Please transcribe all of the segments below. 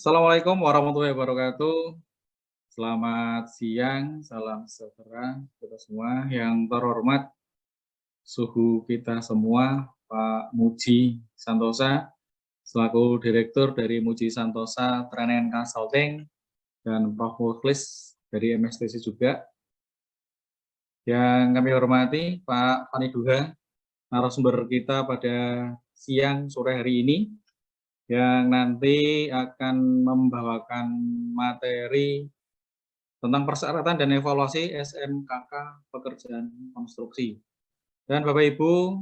Assalamualaikum warahmatullahi wabarakatuh. Selamat siang, salam sejahtera kita semua. Yang terhormat suhu kita semua, Pak Muji Santosa, selaku Direktur dari Muji Santosa Training Consulting, dan Prof. Mukhlis dari MSTC juga. Yang kami hormati Pak Fani Duha, narasumber kita pada siang sore hari ini, yang nanti akan membawakan materi tentang persyaratan dan evaluasi SMKK pekerjaan konstruksi. Dan Bapak Ibu,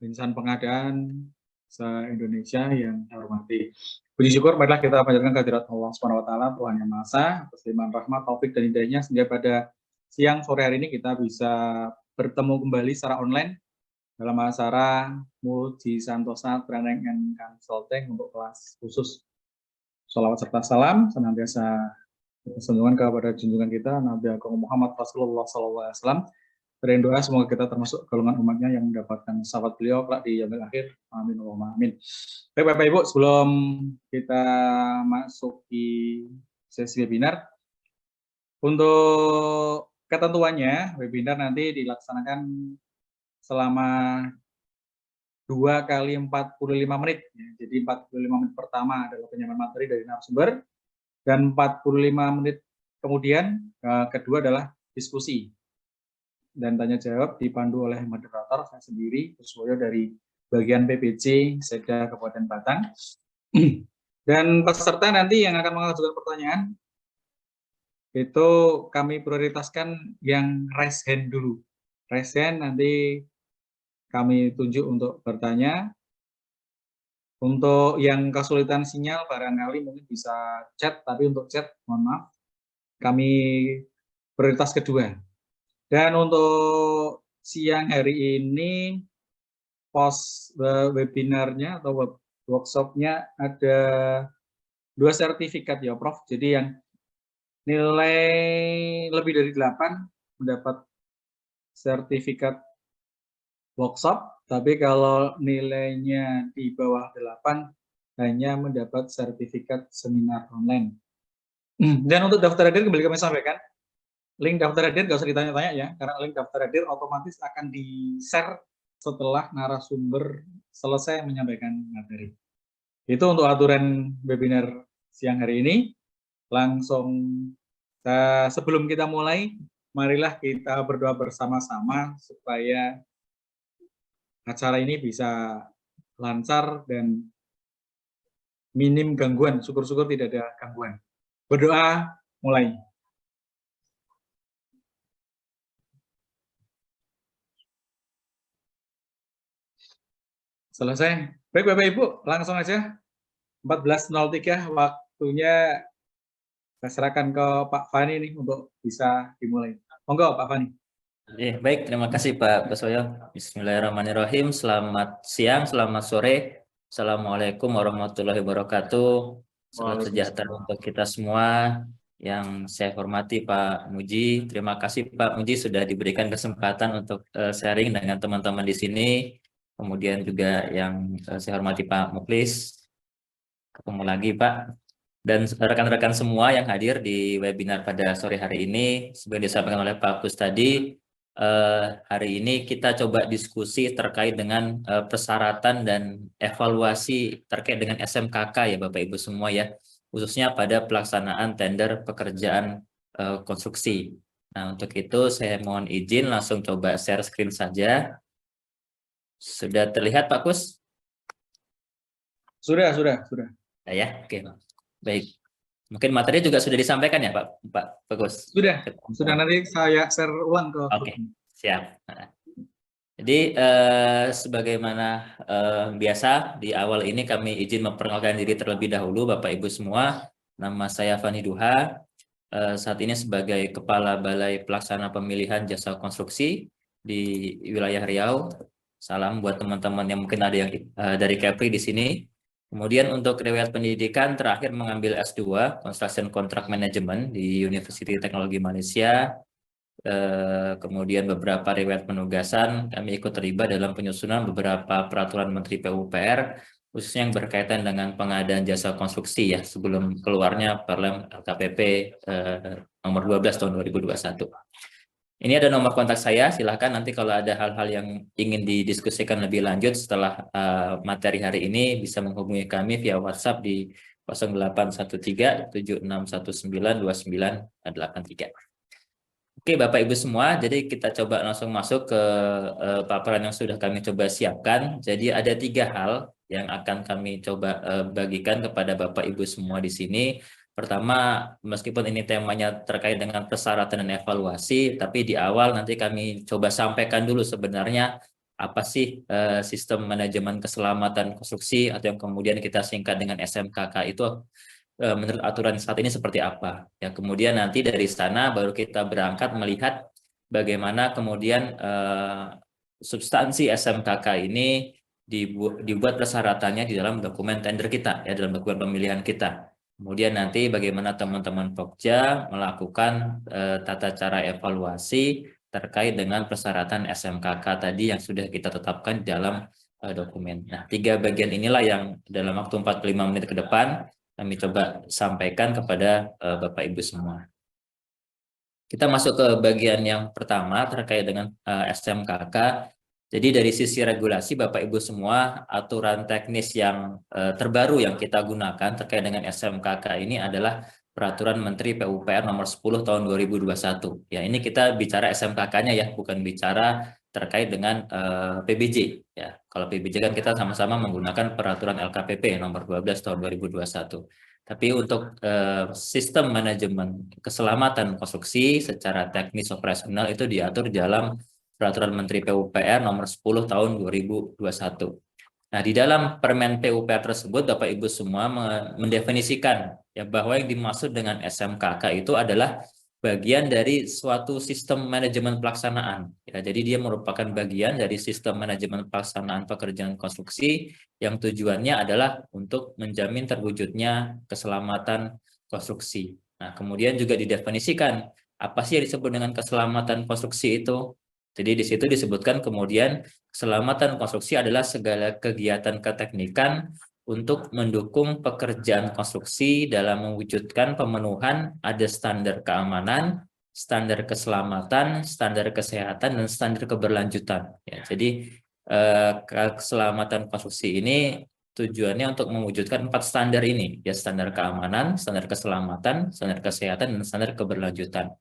insan pengadaan se-Indonesia yang saya hormati. Puji syukur marilah kita panjatkan kehadirat Allah Subhanahu wa taala, Tuhan Yang Maha Esa, atas limpahan rahmat, taufik dan hidayahnya sehingga pada siang sore hari ini kita bisa bertemu kembali secara online dalam acara Muji Santosa Training and Consulting untuk kelas khusus. Shalawat serta salam senantiasa kesenangan kepada junjungan kita Nabi Agung Muhammad Rasulullah SAW. Berikan doa semoga kita termasuk golongan umatnya yang mendapatkan syafaat beliau kelak di yaumil akhir. Amin Allahumma amin. Baik Bapak Ibu, sebelum kita masuk di sesi webinar, untuk ketentuannya webinar nanti dilaksanakan selama 2 kali 45 menit. Jadi 45 menit pertama adalah penyampaian materi dari narasumber, dan 45 menit kemudian kedua adalah diskusi dan tanya jawab dipandu oleh moderator saya sendiri, Kuswoyo dari bagian PPC Sekda Kabupaten Batang. Dan peserta nanti yang akan mengajukan pertanyaan itu kami prioritaskan yang raise hand dulu. Raise hand nanti kami tunjuk untuk bertanya. Untuk yang kesulitan sinyal barangkali mungkin bisa chat, tapi untuk chat mohon maaf kami prioritas kedua. Dan untuk siang hari ini post webinarnya atau workshopnya ada 2 sertifikat ya Prof. Jadi yang nilai lebih dari 8 mendapat sertifikat workshop, tapi kalau nilainya di bawah 8 hanya mendapat sertifikat seminar online. Dan untuk daftar hadir kembali kami sampaikan, link daftar hadir nggak usah ditanya-tanya ya, karena link daftar hadir otomatis akan di-share setelah narasumber selesai menyampaikan materi. Itu untuk aturan webinar siang hari ini. Langsung sebelum kita mulai, marilah kita berdoa bersama-sama supaya acara ini bisa lancar dan minim gangguan. Syukur-syukur tidak ada gangguan. Berdoa mulai. Selesai. Baik Bapak Ibu, langsung aja. 14.03 waktunya saya serahkan ke Pak Fani nih untuk bisa dimulai. Monggo Pak Fani. Baik, terima kasih Pak Kuswoyo. Bismillahirrahmanirrahim. Selamat siang, selamat sore. Assalamualaikum warahmatullahi wabarakatuh. Salam sejahtera untuk kita semua. Yang saya hormati Pak Muji. Terima kasih Pak Muji sudah diberikan kesempatan untuk sharing dengan teman-teman di sini. Kemudian juga yang saya hormati Pak Mukhlis. Ketemu lagi Pak. Dan rekan-rekan semua yang hadir di webinar pada sore hari ini, seperti disampaikan oleh Pak Kus tadi, hari ini kita coba diskusi terkait dengan persyaratan dan evaluasi terkait dengan SMKK ya Bapak Ibu semua ya, khususnya pada pelaksanaan tender pekerjaan konstruksi. Nah untuk itu saya mohon izin langsung coba share screen saja. Sudah terlihat Pak Kus? Sudah. Ya, oke. Baik. Mungkin materi juga sudah disampaikan ya Pak Bagus? Sudah nanti saya share ulang ke Oke, siap. Jadi sebagaimana biasa di awal ini kami izin memperkenalkan diri terlebih dahulu Bapak Ibu semua. Nama saya Fani Duha, saat ini sebagai Kepala Balai Pelaksana Pemilihan Jasa Konstruksi di wilayah Riau. Salam buat teman-teman yang mungkin ada yang dari Kepri di sini. Kemudian untuk riwayat pendidikan terakhir mengambil S2 Construction Contract Management di University Teknologi Malaysia. Kemudian beberapa riwayat penugasan, kami ikut terlibat dalam penyusunan beberapa peraturan Menteri PUPR khususnya yang berkaitan dengan pengadaan jasa konstruksi ya, sebelum keluarnya Perlem LKPP nomor 12 tahun 2021. Ini ada nomor kontak saya, silahkan nanti kalau ada hal-hal yang ingin didiskusikan lebih lanjut setelah materi hari ini bisa menghubungi kami via WhatsApp di 0813 7619 2983. Oke, Bapak Ibu semua, jadi kita coba langsung masuk ke paparan yang sudah kami coba siapkan. Jadi ada 3 hal yang akan kami coba bagikan kepada Bapak Ibu semua di sini. Pertama, meskipun ini temanya terkait dengan persyaratan dan evaluasi, tapi di awal nanti kami coba sampaikan dulu sebenarnya apa sih sistem manajemen keselamatan konstruksi atau yang kemudian kita singkat dengan SMKK itu menurut aturan saat ini seperti apa. Ya, kemudian nanti dari sana baru kita berangkat melihat bagaimana kemudian substansi SMKK ini dibuat persyaratannya di dalam dokumen tender kita, ya, dalam dokumen pemilihan kita. Kemudian nanti bagaimana teman-teman Pokja melakukan tata cara evaluasi terkait dengan persyaratan SMKK tadi yang sudah kita tetapkan di dalam dokumen. Nah, 3 bagian inilah yang dalam waktu 45 menit ke depan kami coba sampaikan kepada Bapak Ibu semua. Kita masuk ke bagian yang pertama terkait dengan SMKK. Jadi dari sisi regulasi Bapak Ibu semua, aturan teknis yang terbaru yang kita gunakan terkait dengan SMKK ini adalah Peraturan Menteri PUPR nomor 10 tahun 2021. Ya, ini kita bicara SMKK-nya ya, bukan bicara terkait dengan PBJ ya. Kalau PBJ kan kita sama-sama menggunakan peraturan LKPP nomor 12 tahun 2021. Tapi untuk sistem manajemen keselamatan konstruksi secara teknis operasional itu diatur dalam Peraturan Menteri PUPR nomor 10 tahun 2021. Nah, di dalam Permen PUPR tersebut Bapak Ibu semua mendefinisikan ya bahwa yang dimaksud dengan SMKK itu adalah bagian dari suatu sistem manajemen pelaksanaan. Ya, jadi dia merupakan bagian dari sistem manajemen pelaksanaan pekerjaan konstruksi yang tujuannya adalah untuk menjamin terwujudnya keselamatan konstruksi. Nah, kemudian juga didefinisikan apa sih yang disebut dengan keselamatan konstruksi itu. Jadi di situ disebutkan kemudian keselamatan konstruksi adalah segala kegiatan keteknikan untuk mendukung pekerjaan konstruksi dalam mewujudkan pemenuhan ada standar keamanan, standar keselamatan, standar kesehatan, dan standar keberlanjutan. Ya, jadi keselamatan konstruksi ini tujuannya untuk mewujudkan 4 standar ini, ya, standar keamanan, standar keselamatan, standar kesehatan, dan standar keberlanjutan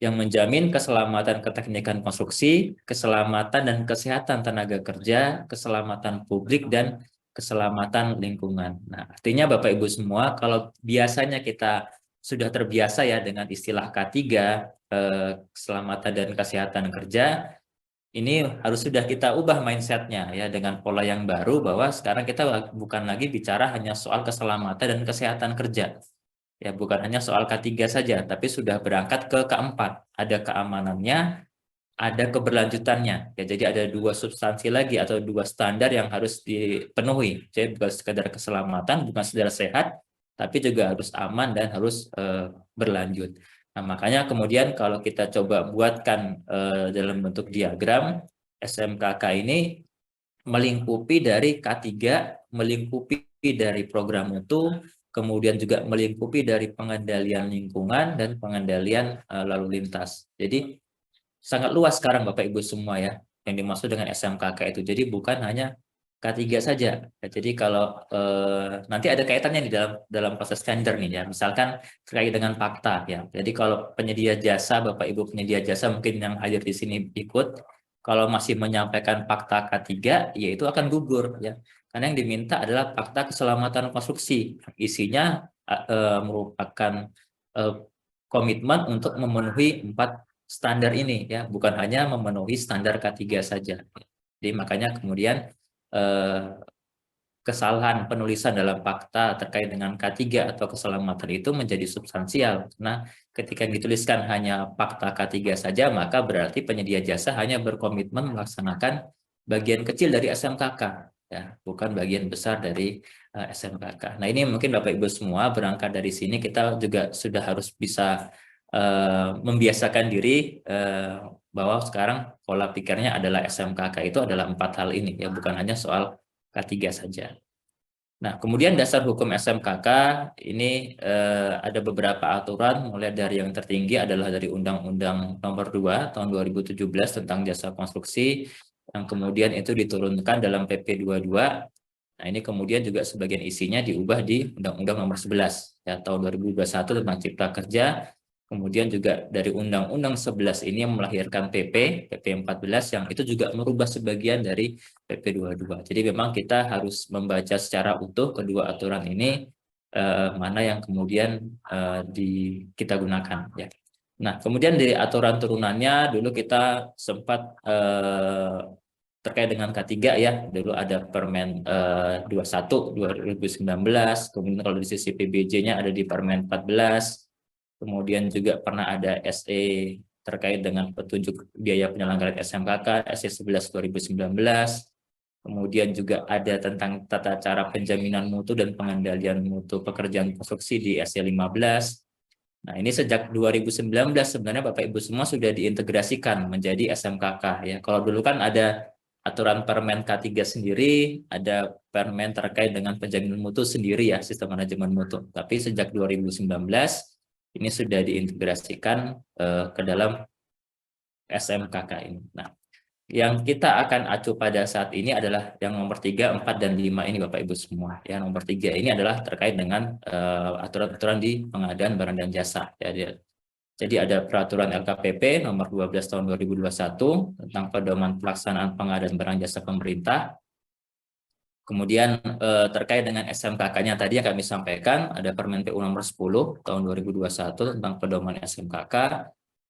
yang menjamin keselamatan keteknikan konstruksi, keselamatan dan kesehatan tenaga kerja, keselamatan publik, dan keselamatan lingkungan. Nah, artinya Bapak Ibu semua, kalau biasanya kita sudah terbiasa ya dengan istilah K3, keselamatan dan kesehatan kerja, ini harus sudah kita ubah mindsetnya ya dengan pola yang baru bahwa sekarang kita bukan lagi bicara hanya soal keselamatan dan kesehatan kerja. Ya, bukan hanya soal K3 saja, tapi sudah berangkat ke K4. Ada keamanannya, ada keberlanjutannya. Ya, jadi ada 2 substansi lagi atau 2 standar yang harus dipenuhi. Jadi bukan sekedar keselamatan, bukan sekedar sehat, tapi juga harus aman dan harus berlanjut. Nah, makanya kemudian kalau kita coba buatkan dalam bentuk diagram, SMKK ini melingkupi dari K3, melingkupi dari program mutu, kemudian juga melingkupi dari pengendalian lingkungan dan pengendalian lalu lintas. Jadi sangat luas sekarang Bapak Ibu semua ya yang dimaksud dengan SMKK itu. Jadi bukan hanya K3 saja. Ya, jadi kalau nanti ada kaitannya di dalam proses tender nih ya. Misalkan terkait dengan fakta ya. Jadi kalau penyedia jasa, Bapak Ibu penyedia jasa mungkin yang hadir di sini ikut, kalau masih menyampaikan fakta K3 yaitu akan gugur ya. Karena yang diminta adalah fakta keselamatan konstruksi. Isinya merupakan komitmen untuk memenuhi 4 standar ini ya, bukan hanya memenuhi standar K3 saja. Jadi makanya kemudian kesalahan penulisan dalam fakta terkait dengan K3 atau keselamatan itu menjadi substansial. Nah, ketika dituliskan hanya fakta K3 saja, maka berarti penyedia jasa hanya berkomitmen melaksanakan bagian kecil dari SMKK, ya, bukan bagian besar dari SMKK. Nah, ini mungkin Bapak Ibu semua berangkat dari sini kita juga sudah harus bisa membiasakan diri bahwa sekarang pola pikirnya adalah SMKK itu adalah 4 hal ini, ya, bukan hanya soal K3 saja. Nah, kemudian dasar hukum SMKK ini ada beberapa aturan, mulai dari yang tertinggi adalah dari Undang-Undang Nomor 2 Tahun 2017 tentang jasa konstruksi, yang kemudian itu diturunkan dalam PP 22. Nah, ini kemudian juga sebagian isinya diubah di Undang-Undang Nomor 11 ya, Tahun 2021 tentang Cipta Kerja. Kemudian juga dari Undang-Undang 11 ini yang melahirkan PP 14 yang itu juga merubah sebagian dari PP 22. Jadi memang kita harus membaca secara utuh kedua aturan ini, mana yang kemudian kita gunakan ya. Nah, kemudian di aturan turunannya dulu kita sempat terkait dengan K3 ya, dulu ada Permen 21 2019, kemudian kalau di sisi PBJ-nya ada di Permen 14. Kemudian juga pernah ada SE terkait dengan petunjuk biaya penyelenggaraan SMKK, SE 11 2019. Kemudian juga ada tentang tata cara penjaminan mutu dan pengendalian mutu pekerjaan konstruksi di SE 15. Nah, ini sejak 2019 sebenarnya Bapak Ibu semua sudah diintegrasikan menjadi SMKK ya. Kalau dulu kan ada aturan Permen K3 sendiri, ada Permen terkait dengan penjaminan mutu sendiri ya, sistem manajemen mutu. Tapi sejak 2019 ini sudah diintegrasikan ke dalam SMKK ini. Nah, yang kita akan acu pada saat ini adalah yang nomor 3, 4, dan 5 ini Bapak Ibu semua. Yang nomor 3 ini adalah terkait dengan aturan-aturan di pengadaan barang dan jasa. Ya, jadi ada peraturan LKPP nomor 12 tahun 2021 tentang pedoman pelaksanaan pengadaan barang jasa pemerintah. Kemudian terkait dengan SMKK-nya tadi yang kami sampaikan, ada Permen PU nomor 10 tahun 2021 tentang pedoman SMKK.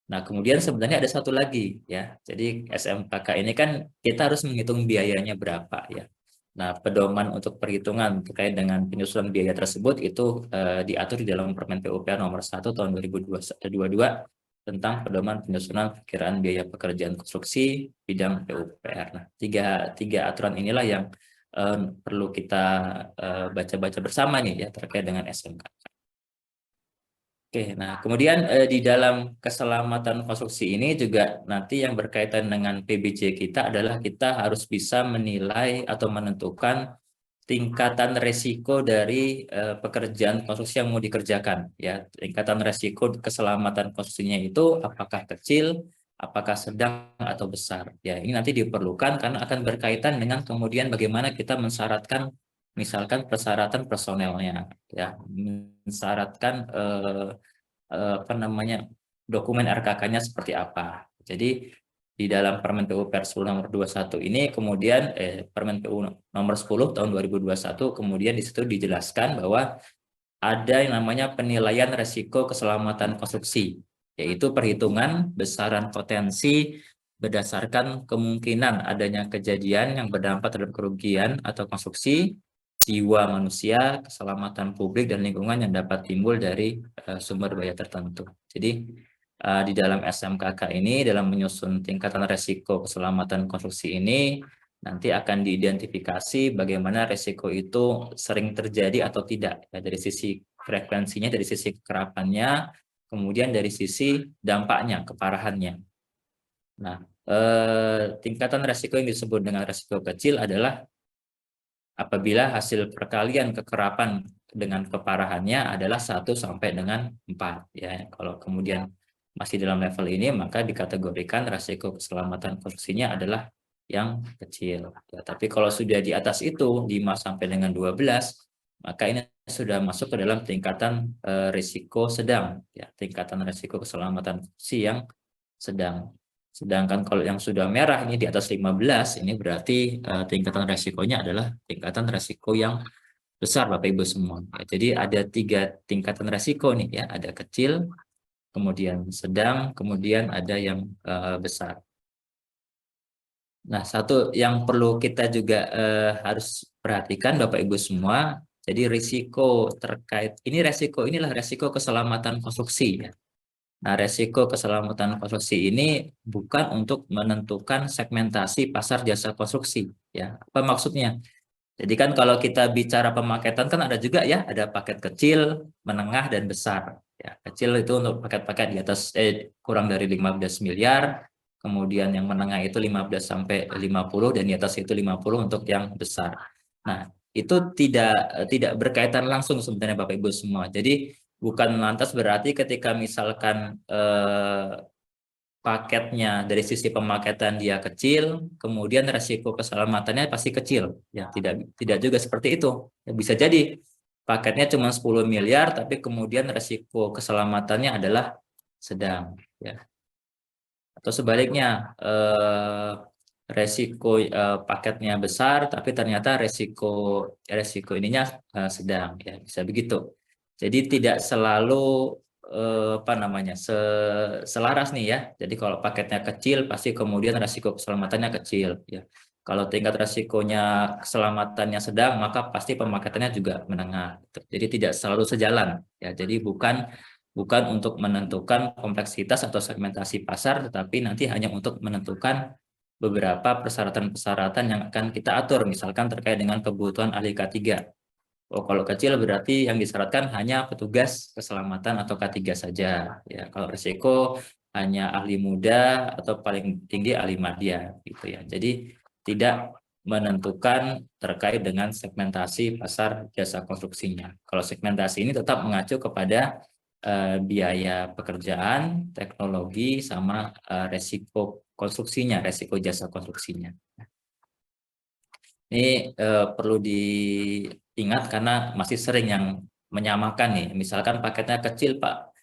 Nah, kemudian sebenarnya ada satu lagi ya. Jadi SMKK ini kan kita harus menghitung biayanya berapa ya. Nah, pedoman untuk perhitungan terkait dengan penyusunan biaya tersebut itu diatur di dalam Permen PUPR nomor 1 tahun 2022 tentang pedoman penyusunan perkiraan biaya pekerjaan konstruksi bidang PUPR. Nah, tiga aturan inilah yang perlu kita baca-baca bersama nih ya terkait dengan SMK. Oke, nah kemudian di dalam keselamatan konstruksi ini juga nanti yang berkaitan dengan PBJ kita adalah kita harus bisa menilai atau menentukan tingkatan resiko dari pekerjaan konstruksi yang mau dikerjakan ya. Tingkatan resiko keselamatan konstruksinya itu apakah kecil, apakah sedang atau besar ya. Ini nanti diperlukan karena akan berkaitan dengan kemudian bagaimana kita mensyaratkan misalkan persyaratan personelnya ya, mensyaratkan apa namanya dokumen RKK-nya seperti apa. Jadi di dalam Permen PU Persul nomor 21 ini kemudian Permen PU nomor 10 tahun 2021 kemudian di situ dijelaskan bahwa ada yang namanya penilaian resiko keselamatan konstruksi, yaitu perhitungan besaran potensi berdasarkan kemungkinan adanya kejadian yang berdampak terhadap kerugian atau konstruksi, jiwa manusia, keselamatan publik dan lingkungan yang dapat timbul dari sumber daya tertentu. Jadi di dalam SMKK ini dalam menyusun tingkatan resiko keselamatan konstruksi ini nanti akan diidentifikasi bagaimana resiko itu sering terjadi atau tidak ya, dari sisi frekuensinya, dari sisi kekerapannya, kemudian dari sisi dampaknya, keparahannya. Nah, tingkatan resiko yang disebut dengan resiko kecil adalah apabila hasil perkalian kekerapan dengan keparahannya adalah 1 sampai dengan 4 ya. Kalau kemudian masih dalam level ini maka dikategorikan resiko keselamatan konstruksinya adalah yang kecil. Ya, tapi kalau sudah di atas itu 5 sampai dengan 12 maka ini sudah masuk ke dalam tingkatan risiko sedang ya, tingkatan risiko keselamatan konstruksi yang sedang. Sedangkan kalau yang sudah merah ini di atas 15 ini berarti tingkatan resikonya adalah tingkatan resiko yang besar Bapak Ibu semua. Ya, jadi ada 3 tingkatan resiko nih ya, ada kecil, kemudian sedang, kemudian ada yang besar. Nah, satu yang perlu kita juga harus perhatikan Bapak Ibu semua, jadi risiko terkait inilah resiko keselamatan konstruksi ya. Nah, resiko keselamatan konstruksi ini bukan untuk menentukan segmentasi pasar jasa konstruksi ya. Apa maksudnya? Jadi kan kalau kita bicara pemaketan kan ada juga ya, ada paket kecil, menengah dan besar. Ya, kecil itu untuk paket-paket di atas kurang dari 15 miliar, kemudian yang menengah itu 15 sampai 50 dan di atas itu 50 untuk yang besar. Nah, itu tidak berkaitan langsung sebenarnya Bapak Ibu semua. Jadi bukan lantas berarti ketika misalkan paketnya dari sisi pemaketan dia kecil, kemudian resiko keselamatannya pasti kecil. Ya, tidak juga seperti itu. Ya, bisa jadi paketnya cuma 10 miliar, tapi kemudian resiko keselamatannya adalah sedang. Ya. Atau sebaliknya, resiko paketnya besar, tapi ternyata resiko ininya sedang. Ya, bisa begitu. Jadi tidak selalu apa namanya selaras nih ya. Jadi kalau paketnya kecil pasti kemudian resiko keselamatannya kecil ya. Kalau tingkat resikonya keselamatannya sedang maka pasti pemaketannya juga menengah. Jadi tidak selalu sejalan ya. Jadi bukan untuk menentukan kompleksitas atau segmentasi pasar, tetapi nanti hanya untuk menentukan beberapa persyaratan-persyaratan yang akan kita atur, misalkan terkait dengan kebutuhan ahli K3. Oh, kalau kecil berarti yang disyaratkan hanya petugas keselamatan atau K3 saja. Ya, kalau risiko hanya ahli muda atau paling tinggi ahli madya gitu ya. Jadi tidak menentukan terkait dengan segmentasi pasar jasa konstruksinya. Kalau segmentasi ini tetap mengacu kepada biaya pekerjaan, teknologi, sama resiko konstruksinya, resiko jasa konstruksinya. Ini perlu diingat karena masih sering yang menyamakan nih. Misalkan paketnya kecil, Pak.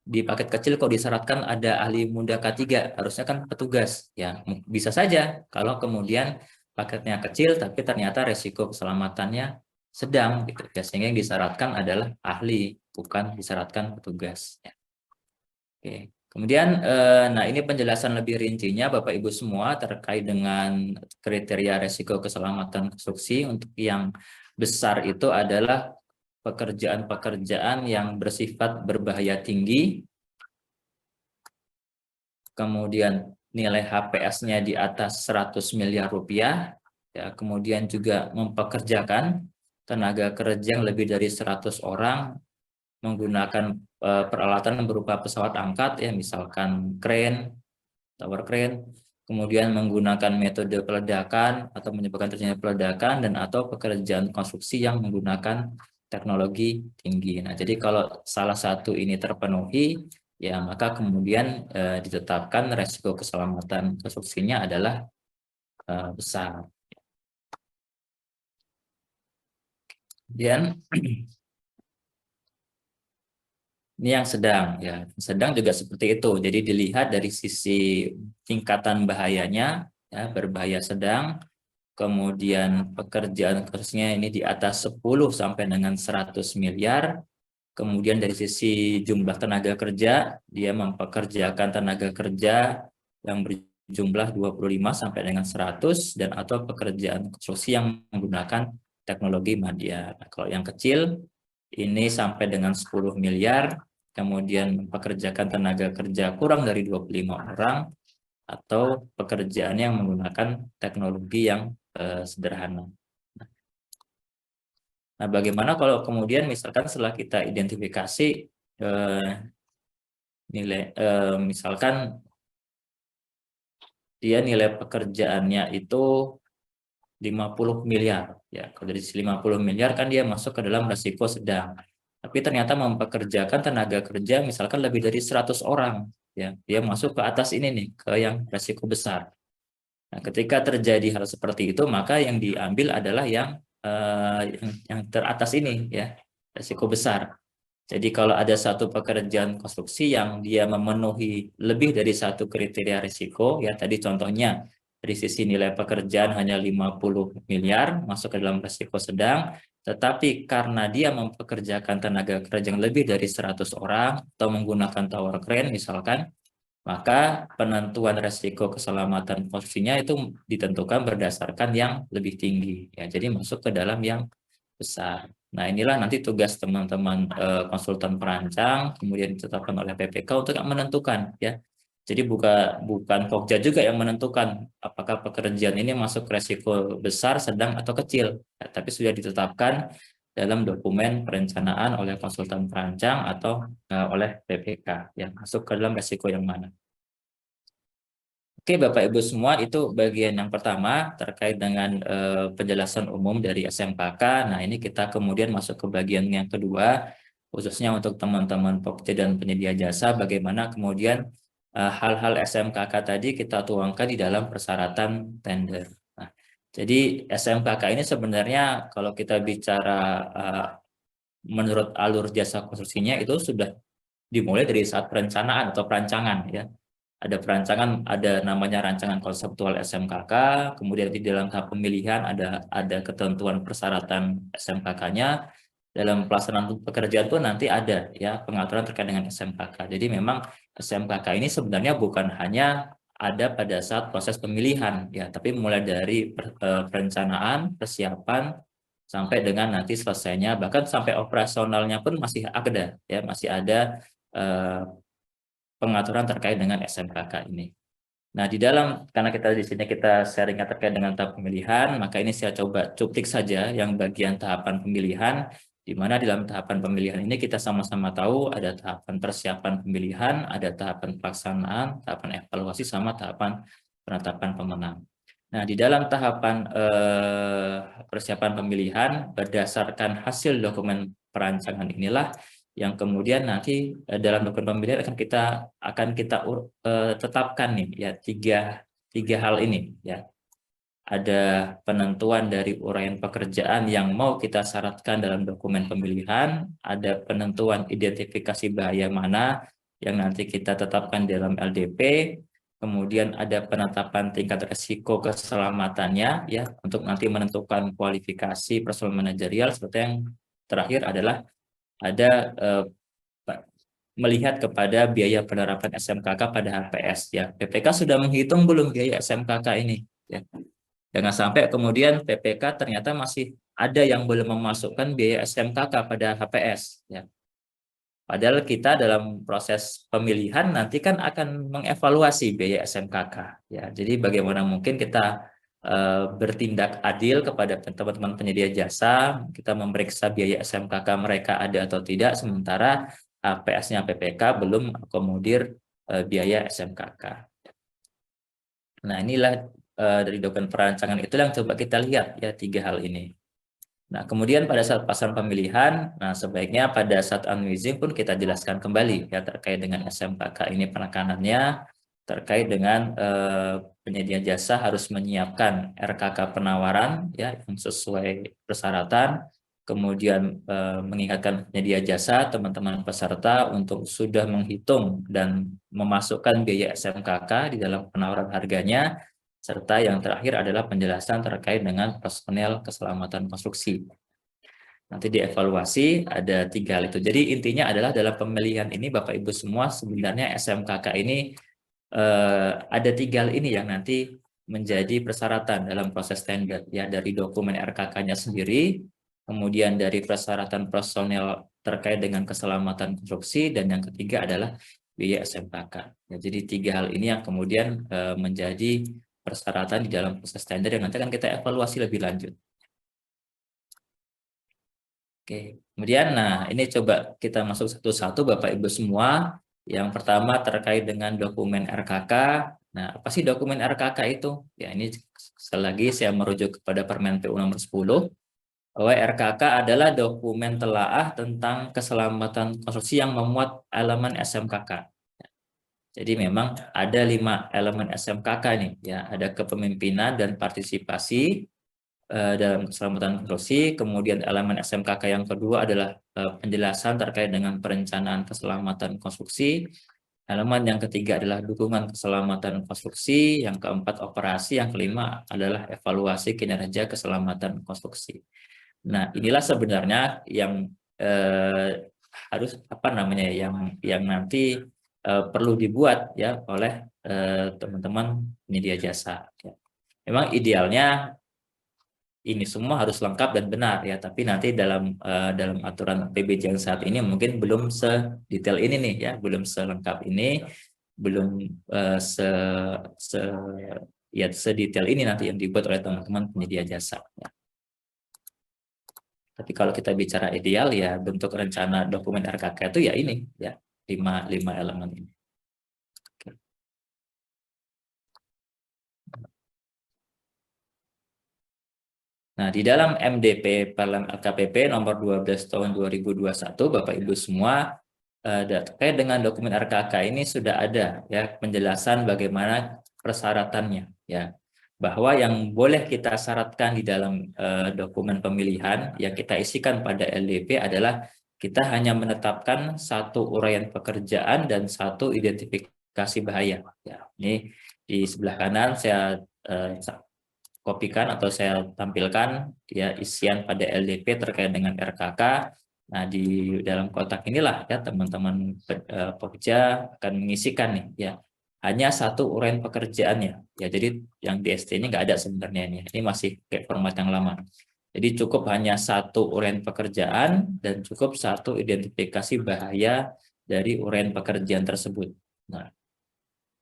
Di paket kecil kok disyaratkan ada ahli muda K3, harusnya kan petugas. Ya, bisa saja kalau kemudian paketnya kecil tapi ternyata resiko keselamatannya sedang gitu. Ya, sehingga yang disyaratkan adalah ahli, bukan disyaratkan petugas. Ya. Oke. Kemudian, nah ini penjelasan lebih rincinya Bapak Ibu semua terkait dengan kriteria resiko keselamatan konstruksi. Untuk yang besar itu adalah pekerjaan-pekerjaan yang bersifat berbahaya tinggi, kemudian nilai HPS-nya di atas 100 miliar rupiah, ya, kemudian juga mempekerjakan tenaga kerja yang lebih dari 100 orang menggunakan peralatan berupa pesawat angkat, ya misalkan crane, tower crane, kemudian menggunakan metode peledakan atau menyebabkan terjadinya peledakan, dan atau pekerjaan konstruksi yang menggunakan teknologi tinggi. Nah, jadi kalau salah satu ini terpenuhi, ya maka kemudian ditetapkan resiko keselamatan konstruksinya adalah besar. Kemudian ini yang sedang, ya. Sedang juga seperti itu. Jadi dilihat dari sisi tingkatan bahayanya, ya, berbahaya sedang, kemudian pekerjaan kerasnya ini di atas 10 sampai dengan 100 miliar, kemudian dari sisi jumlah tenaga kerja, dia mempekerjakan tenaga kerja yang berjumlah 25 sampai dengan 100, dan atau pekerjaan konstruksi yang menggunakan teknologi madya. Nah, kalau yang kecil, ini sampai dengan 10 miliar, kemudian mempekerjakan tenaga kerja kurang dari 25 orang, atau pekerjaan yang menggunakan teknologi yang sederhana. Nah, bagaimana kalau kemudian misalkan setelah kita identifikasi nilai, misalkan dia nilai pekerjaannya itu 50 miliar, ya kalau dari 50 miliar kan dia masuk ke dalam resiko sedang. Tapi ternyata mempekerjakan tenaga kerja misalkan lebih dari 100 orang, ya dia masuk ke atas ini nih, ke yang resiko besar. Nah, ketika terjadi hal seperti itu, maka yang diambil adalah yang teratas ini, ya resiko besar. Jadi kalau ada satu pekerjaan konstruksi yang dia memenuhi lebih dari satu kriteria risiko, ya tadi contohnya dari sisi nilai pekerjaan hanya 50 miliar masuk ke dalam risiko sedang, tetapi karena dia mempekerjakan tenaga kerja yang lebih dari 100 orang atau menggunakan tower crane misalkan, maka penentuan resiko keselamatan konstruksinya itu ditentukan berdasarkan yang lebih tinggi. Ya, jadi masuk ke dalam yang besar. Nah, inilah nanti tugas teman-teman konsultan perancang, kemudian ditetapkan oleh PPK untuk menentukan, ya. Jadi bukan Pokja juga yang menentukan apakah pekerjaan ini masuk resiko besar, sedang, atau kecil, ya, tapi sudah ditetapkan dalam dokumen perencanaan oleh konsultan perancang atau oleh PPK yang masuk ke dalam resiko yang mana. Oke, Bapak Ibu semua, itu bagian yang pertama terkait dengan penjelasan umum dari SMKK. Nah, ini kita kemudian masuk ke bagian yang kedua, khususnya untuk teman-teman pekerja dan penyedia jasa, bagaimana kemudian hal-hal SMKK tadi kita tuangkan di dalam persyaratan tender. Nah, jadi SMKK ini sebenarnya kalau kita bicara menurut alur jasa konstruksinya itu sudah dimulai dari saat perencanaan atau perancangan, ya. Ada perancangan, ada namanya rancangan konseptual SMKK, kemudian di dalam tahap pemilihan ada ketentuan persyaratan SMKK-nya, dalam pelaksanaan pekerjaan itu nanti ada ya pengaturan terkait dengan SMKK. Jadi memang SMKK ini sebenarnya bukan hanya ada pada saat proses pemilihan ya, tapi mulai dari perencanaan, persiapan sampai dengan nanti selesainya, bahkan sampai operasionalnya pun masih ada ya, masih ada pengaturan terkait dengan SMKK ini. Nah, di dalam, karena kita di sini kita sharingnya terkait dengan tahap pemilihan, maka ini saya coba cuplik saja yang bagian tahapan pemilihan, di mana dalam tahapan pemilihan ini kita sama-sama tahu ada tahapan persiapan pemilihan, ada tahapan pelaksanaan, tahapan evaluasi, sama tahapan penetapan pemenang. Nah, di dalam tahapan persiapan pemilihan, berdasarkan hasil dokumen perancangan inilah yang kemudian nanti dalam dokumen pemilihan akan kita tetapkan nih ya tiga hal ini ya. Ada penentuan dari uraian pekerjaan yang mau kita syaratkan dalam dokumen pemilihan, ada penentuan identifikasi bahaya mana yang nanti kita tetapkan dalam LDP, kemudian ada penetapan tingkat risiko keselamatannya ya untuk nanti menentukan kualifikasi personel manajerial, seperti yang terakhir adalah ada melihat kepada biaya penerapan SMKK pada HPS ya. PPK sudah menghitung belum biaya SMKK ini ya. Jangan sampai kemudian PPK ternyata masih ada yang belum memasukkan biaya SMKK pada HPS ya. Padahal kita dalam proses pemilihan nanti kan akan mengevaluasi biaya SMKK ya. Jadi bagaimana mungkin kita bertindak adil kepada teman-teman penyedia jasa, kita memeriksa biaya SMKK mereka ada atau tidak, sementara PS-nya PPK belum akomodir biaya SMKK. Nah, inilah dari dokumen perancangan itu yang coba kita lihat ya, tiga hal ini. Nah, kemudian pada saat pelaksanaan pemilihan, nah sebaiknya pada saat unwizing pun kita jelaskan kembali ya terkait dengan SMKK ini penekanannya, terkait dengan penyedia jasa harus menyiapkan RKK penawaran ya yang sesuai persyaratan, kemudian mengingatkan penyedia jasa teman-teman peserta untuk sudah menghitung dan memasukkan biaya SMKK di dalam penawaran harganya, serta yang terakhir adalah penjelasan terkait dengan personel keselamatan konstruksi. Nanti dievaluasi ada tiga hal itu. Jadi intinya adalah dalam pemilihan ini Bapak Ibu semua sebenarnya SMKK ini ada tiga hal ini yang nanti menjadi persyaratan dalam proses tender ya, dari dokumen RKK-nya sendiri, kemudian dari persyaratan personel terkait dengan keselamatan konstruksi, dan yang ketiga adalah biaya SMKK. Ya, jadi tiga hal ini yang kemudian menjadi persyaratan di dalam proses tender yang nanti akan kita evaluasi lebih lanjut. Oke, kemudian nah ini coba kita masuk satu-satu Bapak Ibu semua. Yang pertama terkait dengan dokumen RKK. Nah, apa sih dokumen RKK itu? Ya, ini sekali lagi saya merujuk kepada Permen PU nomor 10 bahwa RKK adalah dokumen telaah tentang keselamatan konstruksi yang memuat elemen SMKK. Jadi memang ada 5 elemen SMKK nih ya, ada kepemimpinan dan partisipasi dalam keselamatan konstruksi. Kemudian elemen SMKK yang kedua adalah penjelasan terkait dengan perencanaan keselamatan konstruksi. Elemen yang ketiga adalah dukungan keselamatan konstruksi, yang keempat operasi, yang kelima adalah evaluasi kinerja keselamatan konstruksi. Nah, inilah sebenarnya yang harus yang nanti perlu dibuat ya oleh teman-teman penyedia jasa. Ya. Memang idealnya ini semua harus lengkap dan benar ya, tapi nanti dalam aturan PBJ yang saat ini mungkin belum sedetail ini nih ya, belum selengkap ini, belum sedetail ini nanti yang dibuat oleh teman-teman penyedia jasa. Ya. Tapi kalau kita bicara ideal ya bentuk rencana dokumen RKK itu ya ini ya 5 elemen ini. Nah, di dalam MDP Parlem LKPP nomor 12 tahun 2021, Bapak Ibu semua, terkait dengan dokumen RKK ini sudah ada ya penjelasan bagaimana persyaratannya ya. Bahwa yang boleh kita syaratkan di dalam dokumen pemilihan yang kita isikan pada LDP adalah kita hanya menetapkan satu uraian pekerjaan dan satu identifikasi bahaya. Ya, ini di sebelah kanan saya kopikan atau saya tampilkan ya isian pada LDP terkait dengan RKK. Nah, di dalam kotak inilah ya teman-teman pekerja akan mengisikan nih ya. Hanya satu uraian pekerjaannya. Ya, jadi yang di ST ini nggak ada sebenarnya ini. Ini masih kayak format yang lama. Jadi cukup hanya satu uraian pekerjaan dan cukup satu identifikasi bahaya dari uraian pekerjaan tersebut. Nah,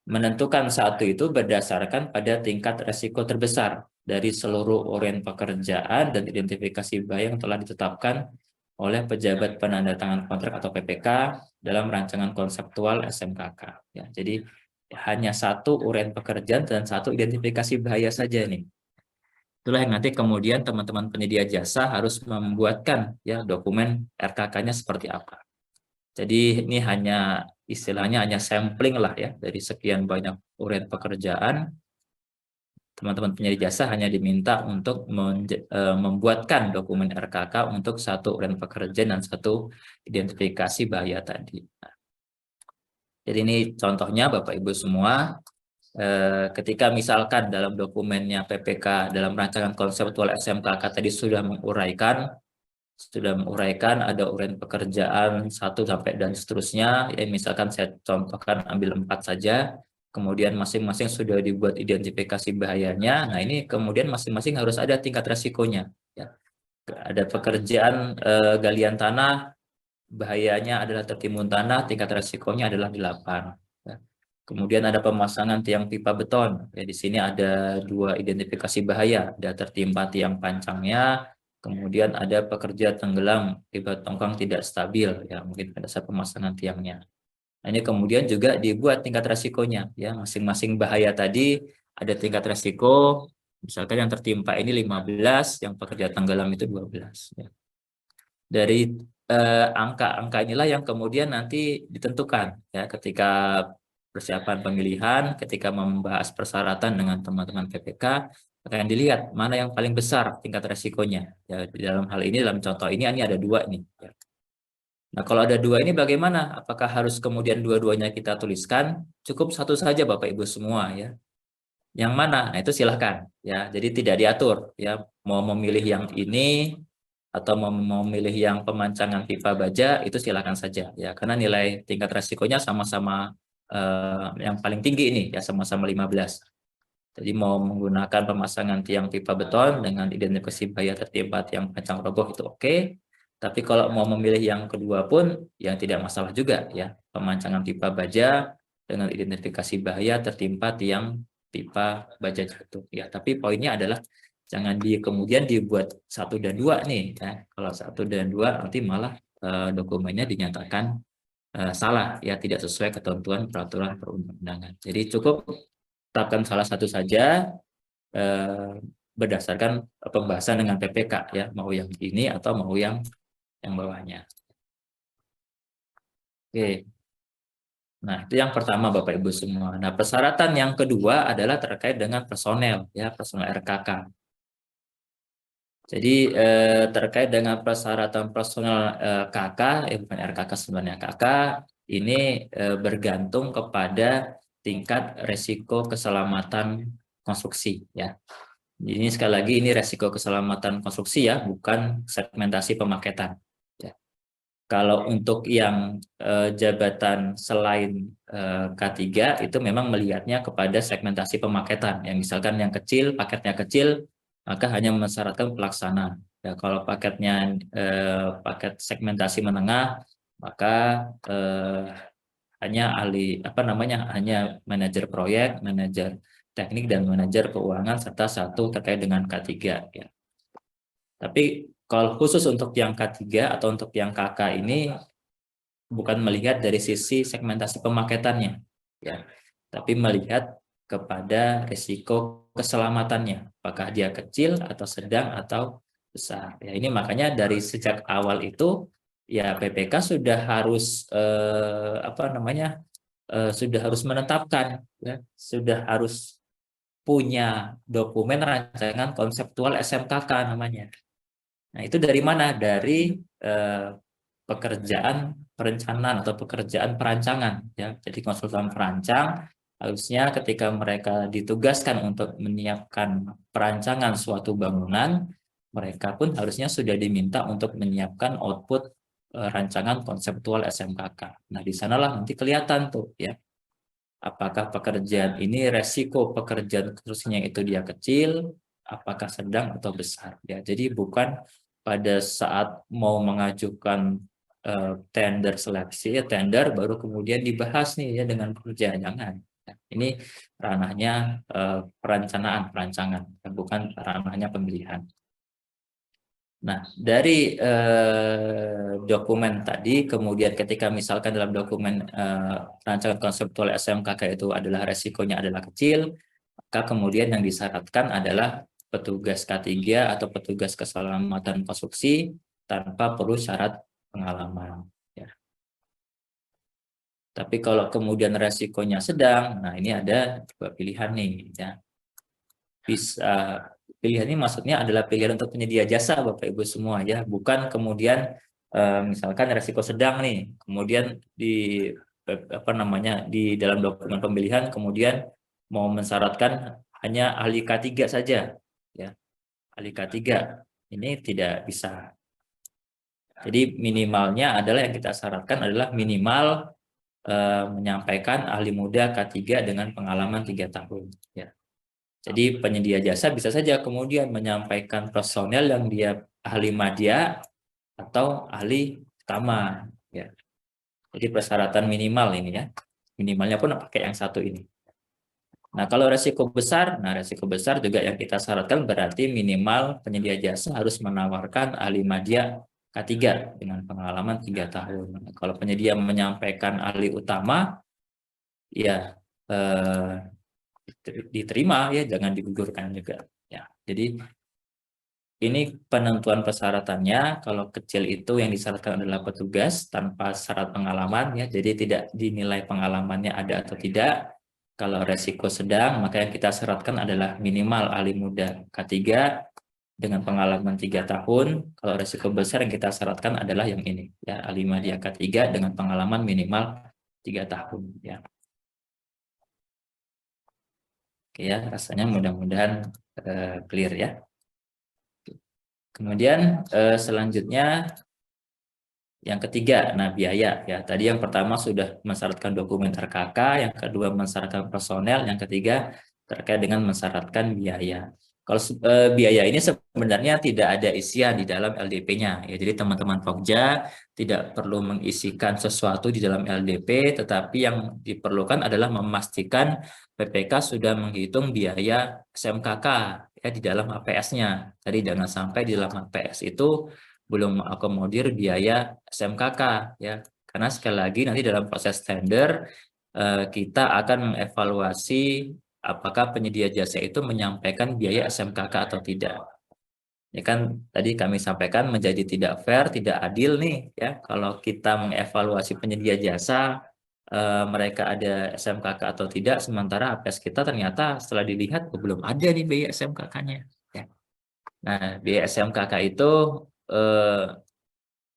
menentukan satu itu berdasarkan pada tingkat resiko terbesar dari seluruh uraian pekerjaan dan identifikasi bahaya yang telah ditetapkan oleh pejabat penandatangan kontrak atau PPK dalam rancangan konseptual SMKK. Ya, jadi hanya satu uraian pekerjaan dan satu identifikasi bahaya saja nih. Itulah yang nanti kemudian teman-teman penyedia jasa harus membuatkan ya dokumen RKK-nya seperti apa. Jadi ini hanya istilahnya hanya sampling lah ya dari sekian banyak uraian pekerjaan. Teman-teman penyedia jasa hanya diminta untuk membuatkan dokumen RKK untuk satu uraian pekerjaan dan satu identifikasi bahaya tadi. Jadi ini contohnya Bapak Ibu semua, ketika misalkan dalam dokumennya PPK dalam rancangan konseptual SMKK tadi sudah menguraikan ada uraian pekerjaan 1 sampai dan seterusnya ya, misalkan saya contohkan ambil 4 saja, kemudian masing-masing sudah dibuat identifikasi bahayanya. Nah, ini kemudian masing-masing harus ada tingkat resikonya ya. Ada pekerjaan galian tanah, bahayanya adalah tertimbun tanah, tingkat resikonya adalah 8 ya. Kemudian ada pemasangan tiang pipa beton ya, di sini ada 2 identifikasi bahaya, ada tertimpa tiang pancangnya. Kemudian ada pekerja tenggelam akibat tongkang tidak stabil, ya mungkin pada saat pemasangan tiangnya. Nah, ini kemudian juga dibuat tingkat resikonya, ya masing-masing bahaya tadi ada tingkat resiko. Misalkan yang tertimpa ini 15, yang pekerja tenggelam itu 12. Ya. Dari angka-angka inilah yang kemudian nanti ditentukan, ya ketika persiapan pemilihan, ketika membahas persyaratan dengan teman-teman PPK. Akan dilihat mana yang paling besar tingkat resikonya. Ya, dalam hal ini, dalam contoh ini ada 2 nih. Ya. Nah, kalau ada 2 ini bagaimana? Apakah harus kemudian dua-duanya kita tuliskan? Cukup satu saja Bapak Ibu semua ya. Yang mana? Nah, itu silahkan ya. Jadi tidak diatur ya. Mau memilih yang ini atau mau memilih yang pemancangan pipa baja itu silahkan saja ya. Karena nilai tingkat resikonya sama-sama yang paling tinggi ini ya, sama-sama 15. Jadi mau menggunakan pemasangan tiang pipa beton dengan identifikasi bahaya tertimpa tiang pancang roboh itu oke. Tapi kalau mau memilih yang kedua pun yang tidak masalah juga ya. Pemancangan pipa baja dengan identifikasi bahaya tertimpa tiang pipa baja jatuh ya. Tapi poinnya adalah jangan kemudian dibuat 1 dan 2 nih ya. Kalau 1 dan 2 nanti malah dokumennya dinyatakan salah ya, tidak sesuai ketentuan peraturan perundang-undangan. Jadi cukup tetapkan salah satu saja berdasarkan pembahasan dengan PPK ya, mau yang ini atau mau yang bawahnya. Oke. Nah, itu yang pertama Bapak Ibu semua. Nah, persyaratan yang kedua adalah terkait dengan personel ya, personel RKK. Jadi terkait dengan persyaratan personel KK, bukan RKK sebenarnya, KK ini bergantung kepada tingkat resiko keselamatan konstruksi ya. Ini sekali lagi ini resiko keselamatan konstruksi ya, bukan segmentasi pemaketan. Ya. Kalau untuk yang jabatan selain K3 itu memang melihatnya kepada segmentasi pemaketan. Yang misalkan yang kecil, paketnya kecil, maka hanya mensyaratkan pelaksana. Ya, kalau paketnya paket segmentasi menengah, maka hanya hanya manajer proyek, manajer teknik dan manajer keuangan serta 1 terkait dengan K3 ya. Tapi kalau khusus untuk yang K3 atau untuk yang KK ini bukan melihat dari sisi segmentasi pemaketannya ya, tapi melihat kepada risiko keselamatannya, apakah dia kecil atau sedang atau besar. Ya, ini makanya dari sejak awal itu ya PPK sudah harus sudah harus menetapkan, ya, sudah harus punya dokumen rancangan konseptual SMKK namanya. Nah, itu dari mana? Dari pekerjaan perencanaan atau pekerjaan perancangan, ya. Jadi konsultan perancang harusnya ketika mereka ditugaskan untuk menyiapkan perancangan suatu bangunan, mereka pun harusnya sudah diminta untuk menyiapkan output rancangan konseptual SMKK. Nah, di sanalah nanti kelihatan tuh, ya, apakah pekerjaan ini resiko pekerjaan konstruksinya itu dia kecil, apakah sedang atau besar, ya. Jadi bukan pada saat mau mengajukan tender seleksi, tender baru kemudian dibahas nih, ya, dengan pekerjaan, jangan. Ini ranahnya perancangan, bukan ranahnya pemilihan. Nah, dari dokumen tadi, kemudian ketika misalkan dalam dokumen rancangan konseptual SMKK itu adalah resikonya adalah kecil, maka kemudian yang disyaratkan adalah petugas K3 atau petugas keselamatan konstruksi tanpa perlu syarat pengalaman. Ya. Tapi kalau kemudian resikonya sedang, nah ini ada dua pilihan nih, ya. Bisa pilihan ini maksudnya adalah pilihan untuk penyedia jasa Bapak Ibu semua, ya, bukan kemudian misalkan resiko sedang nih, kemudian di di dalam dokumen pemilihan kemudian mau mensyaratkan hanya ahli K3 saja, ya. Ahli K3 ini tidak bisa. Jadi minimalnya adalah yang kita syaratkan adalah minimal menyampaikan ahli muda K3 dengan pengalaman 3 tahun, ya. Jadi penyedia jasa bisa saja kemudian menyampaikan personel yang dia ahli madya atau ahli utama, ya. Jadi persyaratan minimal ini, ya. Minimalnya pun pakai yang satu ini. Nah, kalau resiko besar juga yang kita syaratkan berarti minimal penyedia jasa harus menawarkan ahli madya K3 dengan pengalaman 3 tahun. Nah, kalau penyedia menyampaikan ahli utama, ya diterima, ya, jangan digugurkan juga, ya. Jadi ini penentuan persyaratannya. Kalau kecil itu yang disyaratkan adalah petugas tanpa syarat pengalaman, ya, jadi tidak dinilai pengalamannya ada atau tidak. Kalau resiko sedang, maka yang kita syaratkan adalah minimal ahli muda K3 dengan pengalaman 3 tahun. Kalau resiko besar yang kita syaratkan adalah yang ini, ya, ahli madya K3 dengan pengalaman minimal 3 tahun, ya. Oke, ya, rasanya mudah-mudahan clear, ya. Kemudian selanjutnya yang ketiga, nah, biaya, ya. Tadi yang pertama sudah mensyaratkan dokumen RKK, yang kedua mensyaratkan personel, yang ketiga terkait dengan mensyaratkan biaya. Kalau biaya ini sebenarnya tidak ada isian di dalam LDP-nya, ya. Jadi teman-teman Pokja tidak perlu mengisikan sesuatu di dalam LDP, tetapi yang diperlukan adalah memastikan PPK sudah menghitung biaya SMKK, ya, di dalam APS-nya. Tadi jangan sampai di dalam APS itu belum mengakomodir biaya SMKK, ya. Karena sekali lagi nanti dalam proses tender kita akan mengevaluasi apakah penyedia jasa itu menyampaikan biaya SMKK atau tidak. Ya kan tadi kami sampaikan menjadi tidak fair, tidak adil nih, ya, kalau kita mengevaluasi penyedia jasa mereka ada SMKK atau tidak, sementara APS kita ternyata setelah dilihat belum ada nih biaya SMKK-nya, ya. Nah, biaya SMKK itu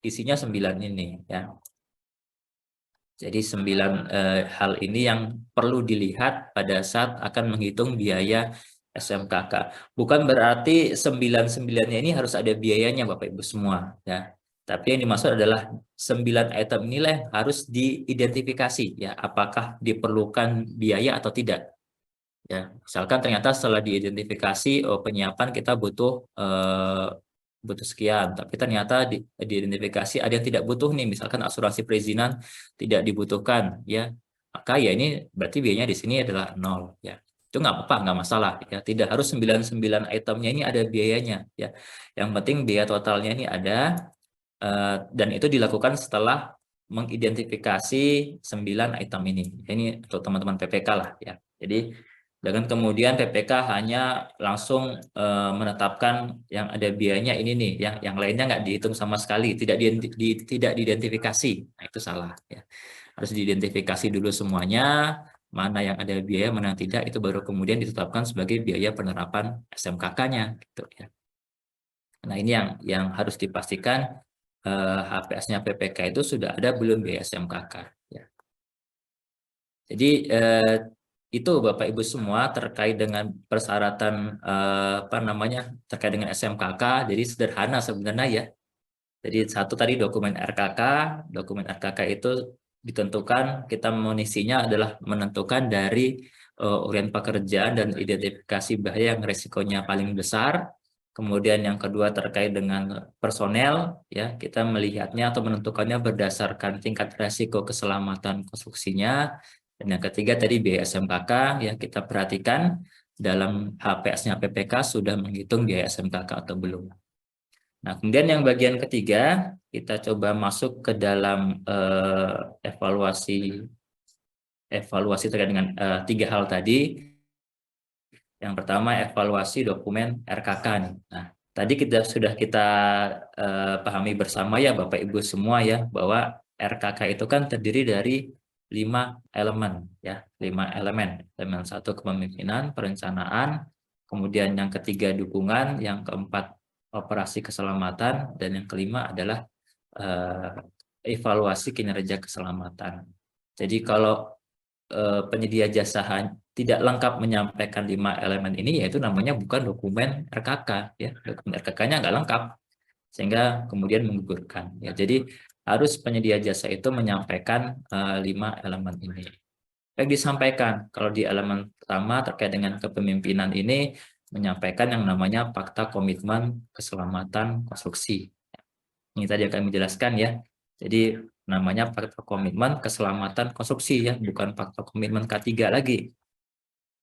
isinya 9 ini, ya. Jadi 9 hal ini yang perlu dilihat pada saat akan menghitung biaya SMKK. Bukan berarti 9-9-nya ini harus ada biayanya Bapak Ibu semua, ya. Tapi yang dimaksud adalah 9 item inilah yang harus diidentifikasi, ya, apakah diperlukan biaya atau tidak. Ya, misalkan ternyata setelah diidentifikasi, oh, penyiapan kita butuh sekian, tapi ternyata diidentifikasi ada yang tidak butuh nih, misalkan asuransi perizinan tidak dibutuhkan, ya, maka ya ini berarti biayanya di sini adalah 0, ya. Itu nggak apa-apa, nggak masalah, ya. Tidak harus 99 itemnya ini ada biayanya, ya. Yang penting biaya totalnya ini ada, dan itu dilakukan setelah mengidentifikasi 9 item ini. Ini untuk teman-teman PPK lah, ya. Jadi Jangan kemudian PPK hanya langsung menetapkan yang ada biayanya ini nih, yang lainnya nggak dihitung sama sekali, tidak diidentifikasi. Nah, itu salah ya. Harus diidentifikasi dulu semuanya, mana yang ada biaya, mana yang tidak, itu baru kemudian ditetapkan sebagai biaya penerapan SMKK-nya gitu ya. Nah, ini yang harus dipastikan HPS-nya PPK itu sudah ada belum biaya SMKK ya. Jadi itu Bapak Ibu semua terkait dengan persyaratan terkait dengan SMKK. Jadi sederhana sebenarnya ya. Jadi satu tadi dokumen RKK itu ditentukan, kita munisinya adalah menentukan dari uraian pekerjaan dan identifikasi bahaya yang resikonya paling besar. Kemudian yang kedua terkait dengan personel, ya kita melihatnya atau menentukannya berdasarkan tingkat resiko keselamatan konstruksinya. Dan yang ketiga tadi biaya SMKK, ya kita perhatikan dalam HPS-nya PPK sudah menghitung biaya SMKK atau belum. Nah, kemudian yang bagian ketiga, kita coba masuk ke dalam evaluasi terkait dengan tiga hal tadi. Yang pertama, evaluasi dokumen RKK nih. Nah, tadi sudah kita pahami bersama ya Bapak Ibu semua ya, bahwa RKK itu kan terdiri dari 5 elemen ya, 5 elemen. Elemen satu kepemimpinan, perencanaan, kemudian yang ketiga dukungan, yang keempat operasi keselamatan, dan yang kelima adalah evaluasi kinerja keselamatan. Jadi kalau penyedia jasa tidak lengkap menyampaikan 5 elemen ini, yaitu namanya bukan dokumen RKK ya, dokumen RKK-nya nggak lengkap sehingga kemudian menggugurkan ya. Jadi harus penyedia jasa itu menyampaikan 5 elemen ini. Yang disampaikan kalau di elemen pertama terkait dengan kepemimpinan ini menyampaikan yang namanya fakta komitmen keselamatan konstruksi. Ini tadi yang kami jelaskan ya. Jadi namanya fakta komitmen keselamatan konstruksi ya, bukan fakta komitmen K3 lagi.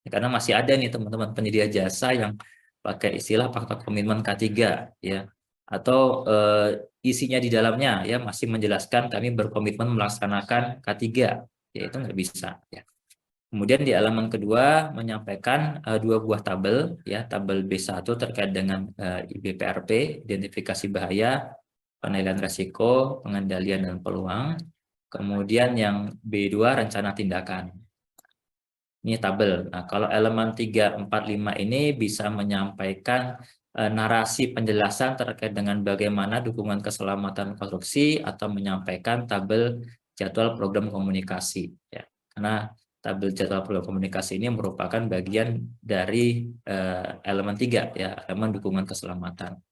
Karena masih ada nih teman-teman penyedia jasa yang pakai istilah fakta komitmen K3 ya. Atau isinya di dalamnya ya masih menjelaskan kami berkomitmen melaksanakan K3. Ya itu nggak bisa ya. Kemudian di halaman kedua menyampaikan 2 buah tabel ya, tabel B1 terkait dengan IBPRP, identifikasi bahaya, penilaian risiko, pengendalian dan peluang. Kemudian yang B2 rencana tindakan. Ini tabel. Nah, kalau elemen 3, 4, 5 ini bisa menyampaikan narasi penjelasan terkait dengan bagaimana dukungan keselamatan konstruksi atau menyampaikan tabel jadwal program komunikasi ya. Karena tabel jadwal program komunikasi ini merupakan bagian dari elemen 3 ya, elemen dukungan keselamatan.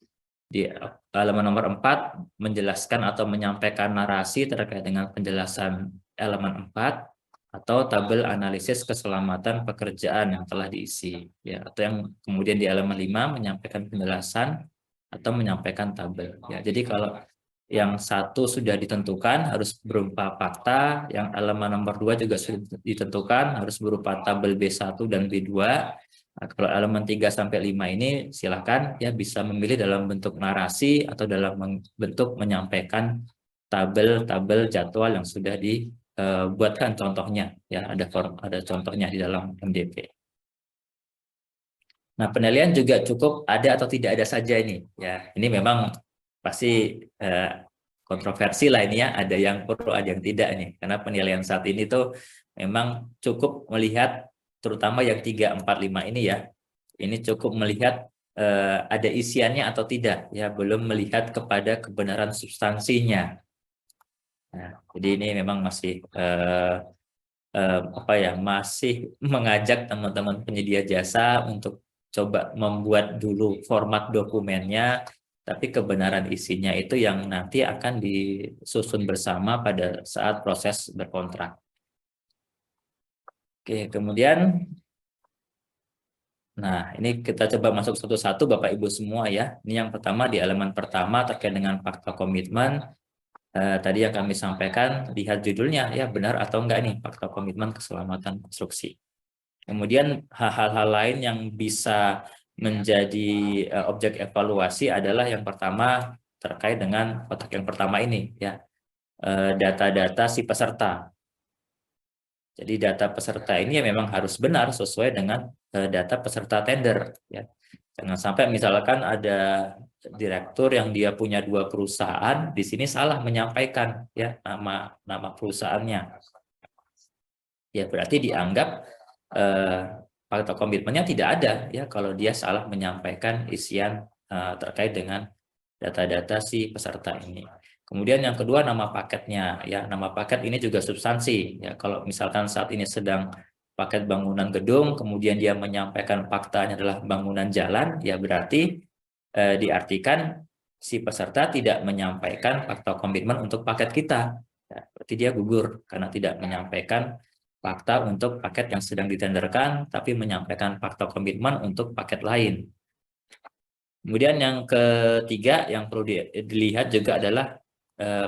Di halaman nomor 4 menjelaskan atau menyampaikan narasi terkait dengan penjelasan elemen 4 atau tabel analisis keselamatan pekerjaan yang telah diisi ya, atau yang kemudian di halaman 5 menyampaikan penjelasan atau menyampaikan tabel ya. Jadi kalau yang satu sudah ditentukan harus berupa fakta, yang halaman nomor 2 juga sudah ditentukan harus berupa tabel B1 dan B2. Nah, kalau elemen 3 sampai 5 ini silakan ya bisa memilih dalam bentuk narasi atau dalam bentuk menyampaikan tabel-tabel jadwal yang sudah dibuatkan contohnya ya, ada contohnya di dalam MDP. Nah, penilaian juga cukup ada atau tidak ada saja ini ya. Ini memang pasti kontroversi lah ini ya, ada yang perlu ada yang tidak nih, karena penilaian saat ini tuh memang cukup melihat terutama yang 3, 4, 5 ini ya, ini cukup melihat ada isiannya atau tidak ya, belum melihat kepada kebenaran substansinya. Nah, jadi ini memang masih masih mengajak teman-teman penyedia jasa untuk coba membuat dulu format dokumennya, tapi kebenaran isinya itu yang nanti akan disusun bersama pada saat proses berkontrak. Oke, kemudian nah ini kita coba masuk satu-satu Bapak Ibu semua ya. Ini yang pertama di halaman pertama terkait dengan fakta komitmen. Tadi yang kami sampaikan, lihat judulnya ya, benar atau enggak nih fakta komitmen keselamatan konstruksi. Kemudian hal-hal lain yang bisa menjadi objek evaluasi adalah yang pertama terkait dengan kotak yang pertama ini ya, data-data si peserta. Jadi data peserta ini ya memang harus benar sesuai dengan data peserta tender ya. Jangan sampai misalkan ada direktur yang dia punya 2 perusahaan, di sini salah menyampaikan ya nama perusahaannya. Ya berarti dianggap fakta komitmennya tidak ada ya kalau dia salah menyampaikan isian terkait dengan data-data si peserta ini. Kemudian yang kedua nama paketnya ya, nama paket ini juga substansi ya. Kalau misalkan saat ini sedang paket bangunan gedung, kemudian dia menyampaikan faktanya adalah bangunan jalan, ya berarti diartikan si peserta tidak menyampaikan fakta komitmen untuk paket kita. Ya, berarti dia gugur karena tidak menyampaikan fakta untuk paket yang sedang ditenderkan, tapi menyampaikan fakta komitmen untuk paket lain. Kemudian yang ketiga yang perlu dilihat juga adalah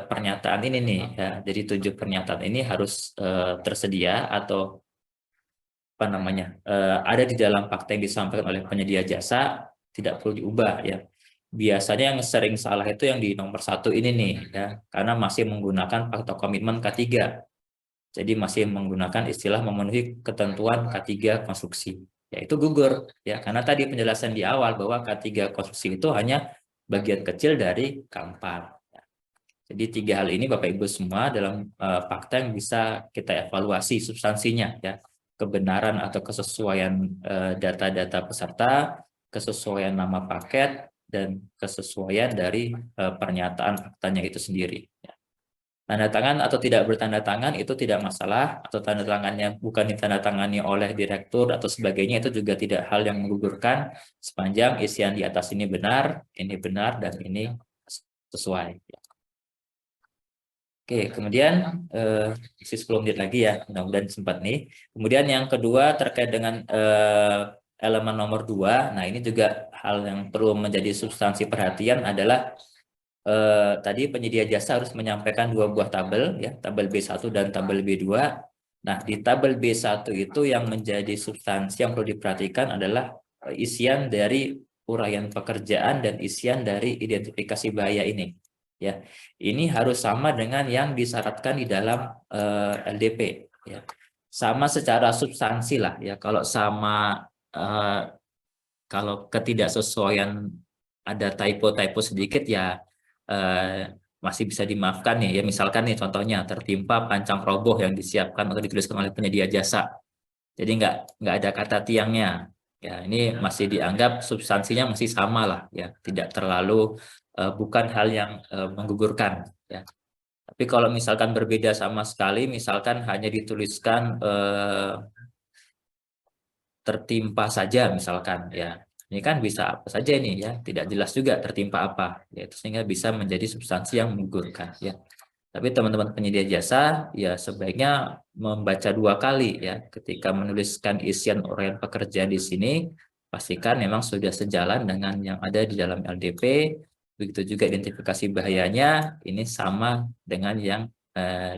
pernyataan ini nih ya. Jadi 7 pernyataan ini harus tersedia atau apa namanya ada di dalam fakta yang disampaikan oleh penyedia jasa, tidak perlu diubah ya. Biasanya yang sering salah itu yang di nomor 1 ini nih ya, karena masih menggunakan fakta komitmen K3. Jadi masih menggunakan istilah memenuhi ketentuan K3 konstruksi. Ya itu gugur ya, karena tadi penjelasan di awal bahwa K3 konstruksi itu hanya bagian kecil dari K4. Jadi 3 hal ini Bapak Ibu semua dalam fakta yang bisa kita evaluasi substansinya ya, kebenaran atau kesesuaian data-data peserta, kesesuaian nama paket, dan kesesuaian dari pernyataan faktanya itu sendiri. Ya. Tanda tangan atau tidak bertanda tangan itu tidak masalah, atau tanda tangannya bukan ditandatangani oleh direktur atau sebagainya, itu juga tidak hal yang menggugurkan sepanjang isian di atas ini benar, dan ini sesuai. Oke, kemudian isi 10 menit lagi ya, mudah-mudahan sempat nih. Kemudian yang kedua terkait dengan elemen nomor 2, nah ini juga hal yang perlu menjadi substansi perhatian adalah tadi penyedia jasa harus menyampaikan 2 buah tabel ya, tabel B1 dan tabel B2. Nah, di tabel B1 itu yang menjadi substansi yang perlu diperhatikan adalah isian dari uraian pekerjaan dan isian dari identifikasi bahaya ini. Ya, ini harus sama dengan yang disyaratkan di dalam LDP. Ya, sama secara substansi lah ya. Kalau sama kalau ketidaksesuaian ada typo sedikit ya masih bisa dimaafkan ya. Misalkan nih contohnya tertimpa pancang roboh yang disiapkan atau dituliskan oleh penyedia jasa. Jadi nggak ada kata tiangnya. Ya, ini masih dianggap substansinya masih sama lah ya, tidak terlalu bukan hal yang menggugurkan ya. Tapi kalau misalkan berbeda sama sekali, misalkan hanya dituliskan tertimpa saja misalkan ya. Ini kan bisa apa saja ini ya, tidak jelas juga tertimpa apa, ya, itu sehingga bisa menjadi substansi yang menggugurkan ya. Tapi teman-teman penyedia jasa ya sebaiknya membaca 2 kali ya, ketika menuliskan isian uraian pekerjaan di sini, pastikan memang sudah sejalan dengan yang ada di dalam LDP, begitu juga identifikasi bahayanya ini sama dengan yang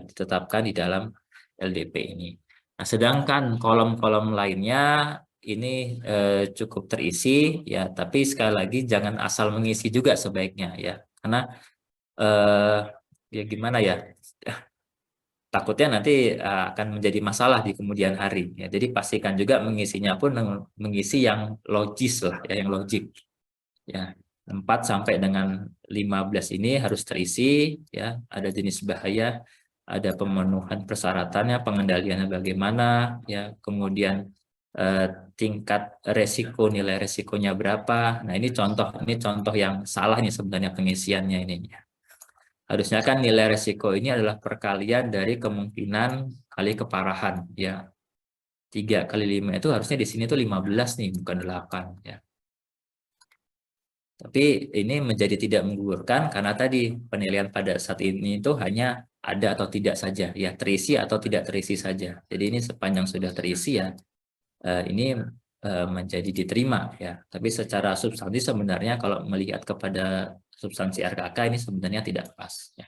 ditetapkan di dalam LDP ini. Nah, sedangkan kolom-kolom lainnya ini cukup terisi ya, tapi sekali lagi jangan asal mengisi juga sebaiknya ya, karena ya gimana ya, takutnya nanti akan menjadi masalah di kemudian hari ya. Jadi pastikan juga mengisinya pun mengisi yang logis lah ya, yang logik ya. 4 sampai dengan 15 ini harus terisi ya, ada jenis bahaya, ada pemenuhan persyaratannya, pengendaliannya bagaimana ya, kemudian tingkat resiko, nilai resikonya berapa. Nah, ini contoh yang salah nih sebenarnya pengisiannya ini. Harusnya kan nilai resiko ini adalah perkalian dari kemungkinan kali keparahan ya. 3 kali 5 itu harusnya di sini tuh 15 nih, bukan 8 ya. Tapi ini menjadi tidak menggugurkan karena tadi penilaian pada saat ini itu hanya ada atau tidak saja ya, terisi atau tidak terisi saja. Jadi ini sepanjang sudah terisi ya, ini menjadi diterima ya. Tapi secara substansi sebenarnya kalau melihat kepada substansi RKK ini sebenarnya tidak pas ya.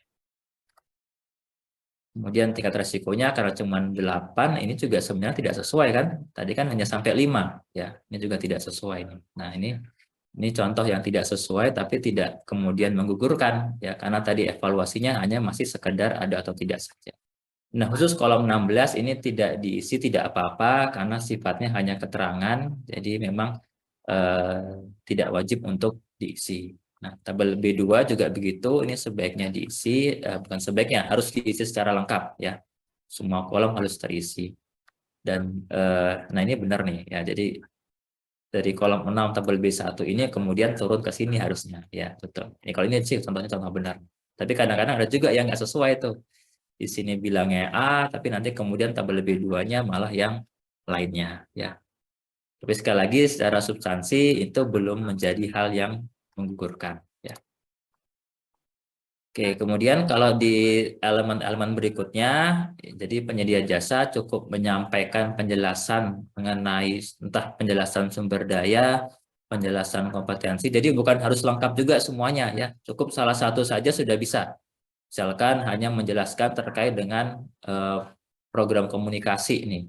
Kemudian tingkat resikonya karena cuma 8 ini juga sebenarnya tidak sesuai kan. Tadi kan hanya sampai 5 ya. Ini juga tidak sesuai nih. Nah, ini contoh yang tidak sesuai tapi tidak kemudian menggugurkan ya, karena tadi evaluasinya hanya masih sekedar ada atau tidak saja. Nah, khusus kolom 16 ini tidak diisi, tidak apa-apa karena sifatnya hanya keterangan, jadi memang tidak wajib untuk diisi. Nah, tabel B2 juga begitu, ini sebaiknya diisi, bukan sebaiknya, harus diisi secara lengkap ya. Semua kolom harus terisi. Dan nah ini benar nih ya, jadi dari kolom 6 tabel B1 ini kemudian turun ke sini harusnya ya, betul. Ini kalau ini sih contohnya contoh benar. Tapi kadang-kadang ada juga yang nggak sesuai tuh. Di sini bilangnya A, tapi nanti kemudian tabel B2-nya malah yang lainnya ya. Tapi sekali lagi secara substansi itu belum menjadi hal yang menggugurkan ya. Oke, kemudian kalau di elemen-elemen berikutnya, jadi penyedia jasa cukup menyampaikan penjelasan mengenai entah penjelasan sumber daya, penjelasan kompetensi. Jadi bukan harus lengkap juga semuanya ya. Cukup salah satu saja sudah bisa. Misalkan hanya menjelaskan terkait dengan program komunikasi ini.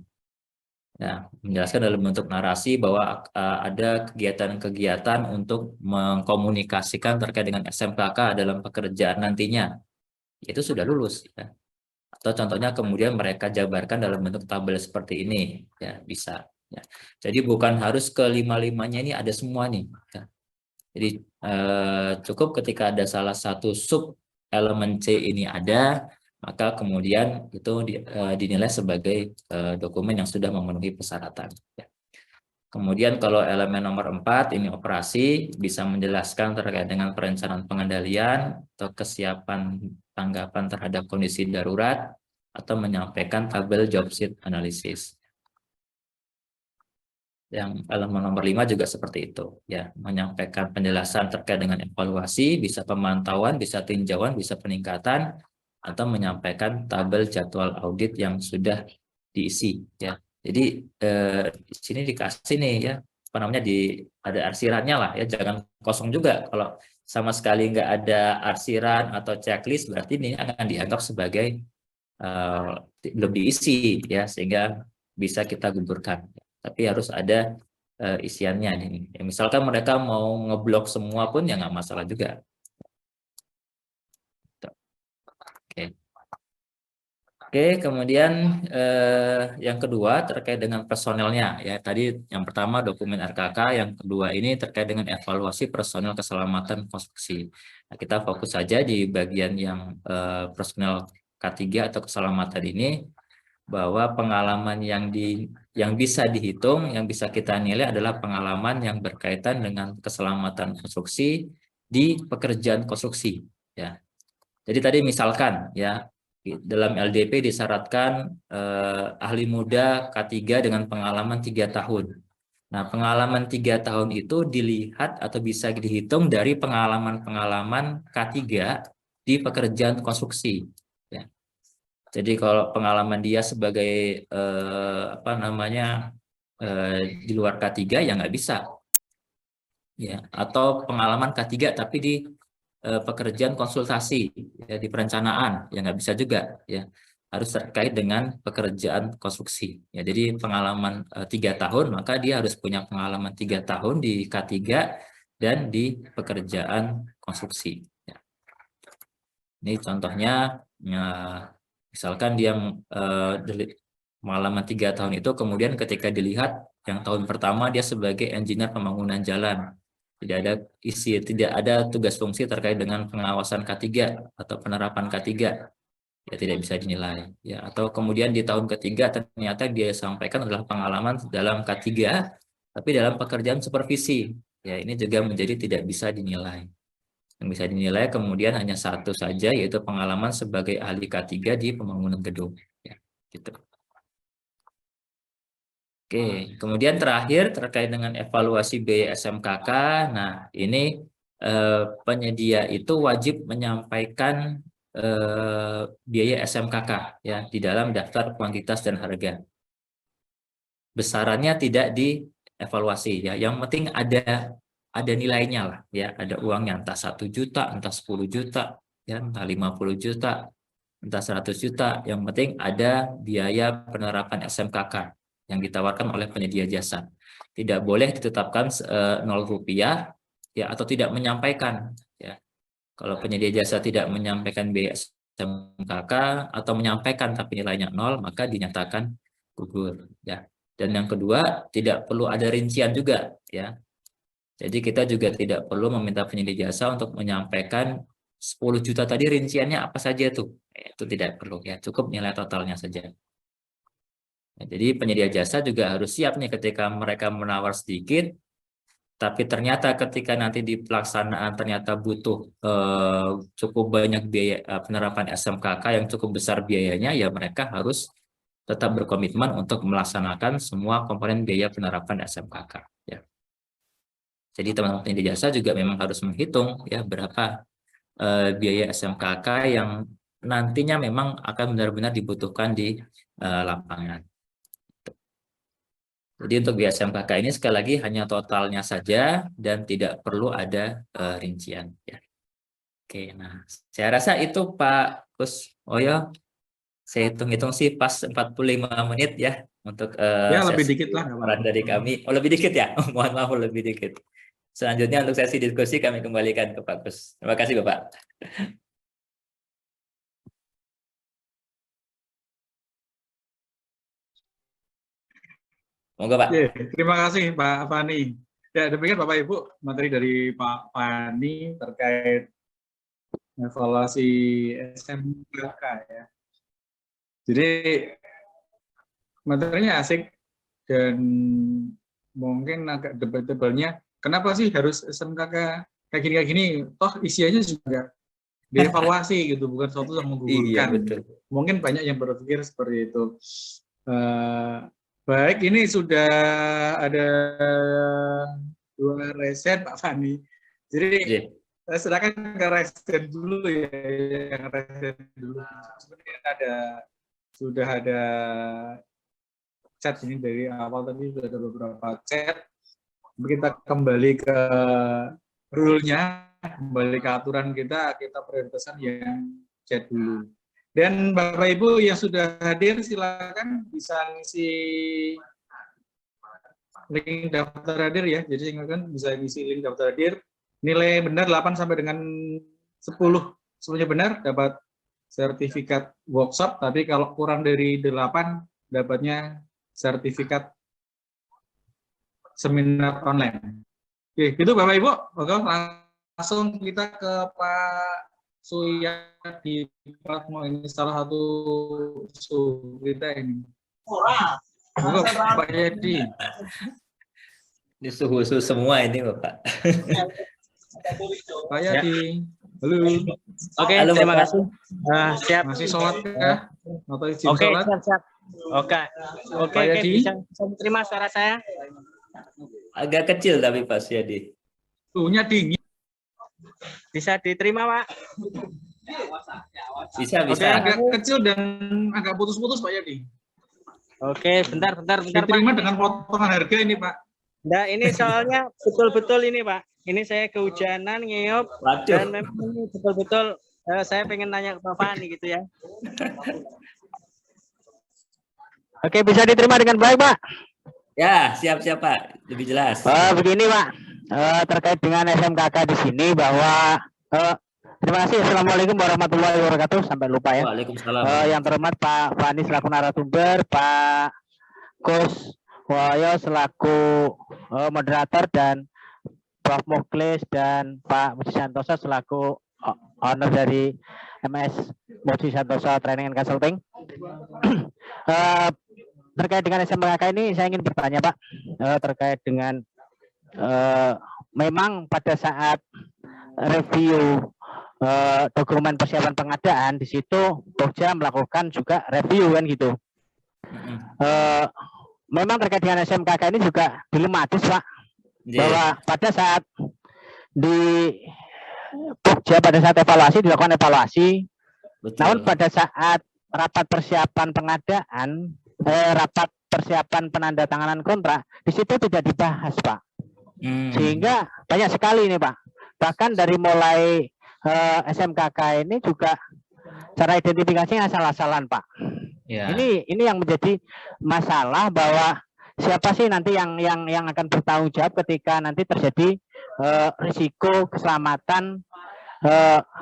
Ya, menjelaskan dalam bentuk narasi bahwa ada kegiatan-kegiatan untuk mengkomunikasikan terkait dengan SMKK dalam pekerjaan nantinya. Itu sudah lulus ya. Atau contohnya kemudian mereka jabarkan dalam bentuk tabel seperti ini ya, bisa ya. Jadi bukan harus kelima-limanya ini ada semua nih ya. Jadi cukup ketika ada salah satu sub elemen C ini ada, maka kemudian itu dinilai sebagai dokumen yang sudah memenuhi persyaratan. Ya. Kemudian kalau elemen nomor 4 ini operasi, bisa menjelaskan terkait dengan perencanaan pengendalian atau kesiapan tanggapan terhadap kondisi darurat atau menyampaikan tabel job sheet analisis. Yang elemen nomor 5 juga seperti itu ya, menyampaikan penjelasan terkait dengan evaluasi, bisa pemantauan, bisa tinjauan, bisa peningkatan, atau menyampaikan tabel jadwal audit yang sudah diisi ya. Jadi di sini dikasih nih ya, apa namanya, ada arsirannya lah ya, jangan kosong juga. Kalau sama sekali nggak ada arsiran atau checklist, berarti ini akan dianggap sebagai belum diisi ya, sehingga bisa kita gugurkan. Tapi harus ada isiannya nih. Ya, misalkan mereka mau ngeblok semua pun ya nggak masalah juga. Oke. Oke, kemudian yang kedua terkait dengan personelnya ya. Tadi yang pertama dokumen RKK, yang kedua ini terkait dengan evaluasi personel keselamatan konstruksi. Nah, kita fokus saja di bagian yang personel K3 atau keselamatan ini, bahwa pengalaman yang bisa dihitung, yang bisa kita nilai adalah pengalaman yang berkaitan dengan keselamatan konstruksi di pekerjaan konstruksi ya. Jadi tadi misalkan ya, dalam LDP disyaratkan ahli muda K3 dengan pengalaman 3 tahun. Nah, pengalaman 3 tahun itu dilihat atau bisa dihitung dari pengalaman-pengalaman K3 di pekerjaan konstruksi. Ya. Jadi kalau pengalaman dia sebagai apa namanya di luar K3 ya nggak bisa, ya. Atau pengalaman K3 tapi di pekerjaan konsultasi ya, di perencanaan ya nggak bisa juga ya, harus terkait dengan pekerjaan konstruksi ya. Jadi pengalaman 3 tahun, maka dia harus punya pengalaman 3 tahun di K3 dan di pekerjaan konstruksi ya. Ini contohnya ya, misalkan dia pengalaman 3 tahun itu, kemudian ketika dilihat yang tahun pertama dia sebagai engineer pembangunan jalan, tidak ada tugas fungsi terkait dengan pengawasan K3 atau penerapan K3, ya tidak bisa dinilai ya. Atau kemudian di tahun ketiga ternyata dia sampaikan adalah pengalaman dalam K3 tapi dalam pekerjaan supervisi, ya ini juga menjadi tidak bisa dinilai. Yang bisa dinilai kemudian hanya satu saja, yaitu pengalaman sebagai ahli K3 di pembangunan gedung ya, gitu. Oke, kemudian terakhir terkait dengan evaluasi biaya SMKK. Nah, ini penyedia itu wajib menyampaikan biaya SMKK ya di dalam daftar kuantitas dan harga. Besarannya tidak dievaluasi ya, yang penting ada nilainya lah ya, ada uangnya, entah 1 juta, entah 10 juta, ya, entah 50 juta, entah 100 juta, yang penting ada biaya penerapan SMKK yang ditawarkan oleh penyedia jasa. Tidak boleh ditetapkan 0 rupiah ya, atau tidak menyampaikan ya. Kalau penyedia jasa tidak menyampaikan biaya SMKK atau menyampaikan tapi nilainya 0, maka dinyatakan gugur ya. Dan yang kedua, tidak perlu ada rincian juga ya. Jadi kita juga tidak perlu meminta penyedia jasa untuk menyampaikan 10 juta tadi rinciannya apa saja tuh. Itu tidak perlu ya, cukup nilai totalnya saja. Ya, jadi penyedia jasa juga harus siap nih ketika mereka menawar sedikit, tapi ternyata ketika nanti di pelaksanaan ternyata butuh cukup banyak biaya penerapan SMKK yang cukup besar biayanya, ya mereka harus tetap berkomitmen untuk melaksanakan semua komponen biaya penerapan SMKK. Ya. Jadi teman-teman penyedia jasa juga memang harus menghitung ya berapa biaya SMKK yang nantinya memang akan benar-benar dibutuhkan di lapangan. Jadi untuk biaya SMKK ini sekali lagi hanya totalnya saja dan tidak perlu ada rincian. Ya. Oke, nah saya rasa itu Pak Gus Oyo, saya hitung-hitung sih pas 45 menit ya untuk Ya lebih sesi dikit lah. laporan dari kami. Oh lebih dikit ya? Mohon maaf lebih dikit. Selanjutnya untuk sesi diskusi kami kembalikan ke Pak Gus. Terima kasih Bapak. Monggo Pak. Oke, terima kasih Pak Fani. Ya, demikian Bapak Ibu materi dari Pak Fani terkait evaluasi SMKK ya. Jadi materinya asik dan mungkin agak debatable-nya. Kenapa sih harus SMKK kayak gini? Toh isinya juga dievaluasi gitu, bukan suatu yang menggugurkan. Iya, betul. Mungkin banyak yang berpikir seperti itu. Baik, ini sudah ada 2 resen Pak Fani. Jadi saya silakan ke resen dulu ya, yang resen dulu. Sebenarnya sudah ada chat ini dari awal tadi sudah ada beberapa chat. Kita kembali ke rule-nya, kembali ke aturan kita prioritaskan yang chat dulu. Dan Bapak Ibu yang sudah hadir silakan bisa ngisi link daftar hadir ya. Jadi silakan bisa ngisi link daftar hadir. Nilai benar 8 sampai dengan 10. Semuanya benar dapat sertifikat workshop, tapi kalau kurang dari 8 dapatnya sertifikat seminar online. Oke, gitu Bapak Ibu. Oke, langsung kita ke Pak Suyadi. Ini salah satu kita ini. Oke, Pak Yadi. Ini suhu-suhu semua ini Bapak. Pak Yadi. Halo. Oke, halo, terima Bapak. kasih. Siap. Masih sholat ya? Atau izin Oke, sholat? siap. Oke, bisa terima suara saya? Agak kecil tapi Pak Suyadi. Suhunya dingin. Bisa diterima, Pak? Bisa. Agak kecil dan agak putus-putus Pak Yadi. Oke, bentar Diterima Pak. dengan potongan harga ini Pak. Nah, ini soalnya betul-betul ini Pak. Ini saya kehujanan, ngeyop, dan memang ini betul-betul saya pengen nanya ke Pak Fani gitu ya. Oke, bisa diterima dengan baik Pak? Ya, siap Pak. Lebih jelas. Begini Pak, terkait dengan SMKK di sini bahwa terima kasih. Assalamualaikum warahmatullahi wabarakatuh. Sampai lupa ya. Waalaikumsalam. Yang terhormat Pak Fani selaku narasumber, Pak Gus Woyo selaku moderator, dan Prof. Muklis dan Pak Muji Santoso selaku owner dari MS Muji Santoso Training and Consulting. Terkait dengan SMKK ini saya ingin bertanya Pak, terkait dengan memang pada saat review dokumen persiapan pengadaan di situ Pokja melakukan juga review kan gitu. Memang terkait dengan SMKK ini juga dilematis Pak, bahwa pada saat di Pokja pada saat evaluasi dilakukan evaluasi, namun pada saat rapat persiapan pengadaan, rapat persiapan penandatanganan kontrak di situ tidak dibahas Pak, sehingga banyak sekali ini Pak. Bahkan dari mulai SMKK ini juga cara identifikasinya asal-asalan Pak. Ya. Ini yang menjadi masalah, bahwa siapa sih nanti yang akan bertanggung jawab ketika nanti terjadi risiko keselamatan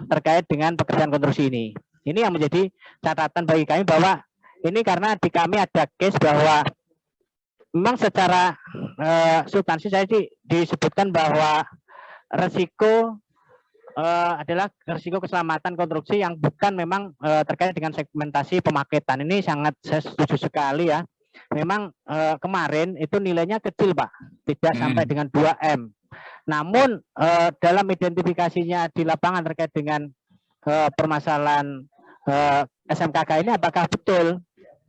terkait dengan pekerjaan konstruksi ini. Ini yang menjadi catatan bagi kami bahwa ini karena di kami ada case bahwa memang secara substansi saya disebutkan bahwa resiko adalah risiko keselamatan konstruksi yang bukan memang terkait dengan segmentasi pemaketan. Ini sangat saya setuju sekali ya. Memang kemarin itu nilainya kecil Pak, tidak sampai dengan 2M. Namun dalam identifikasinya di lapangan terkait dengan permasalahan SMKK ini apakah betul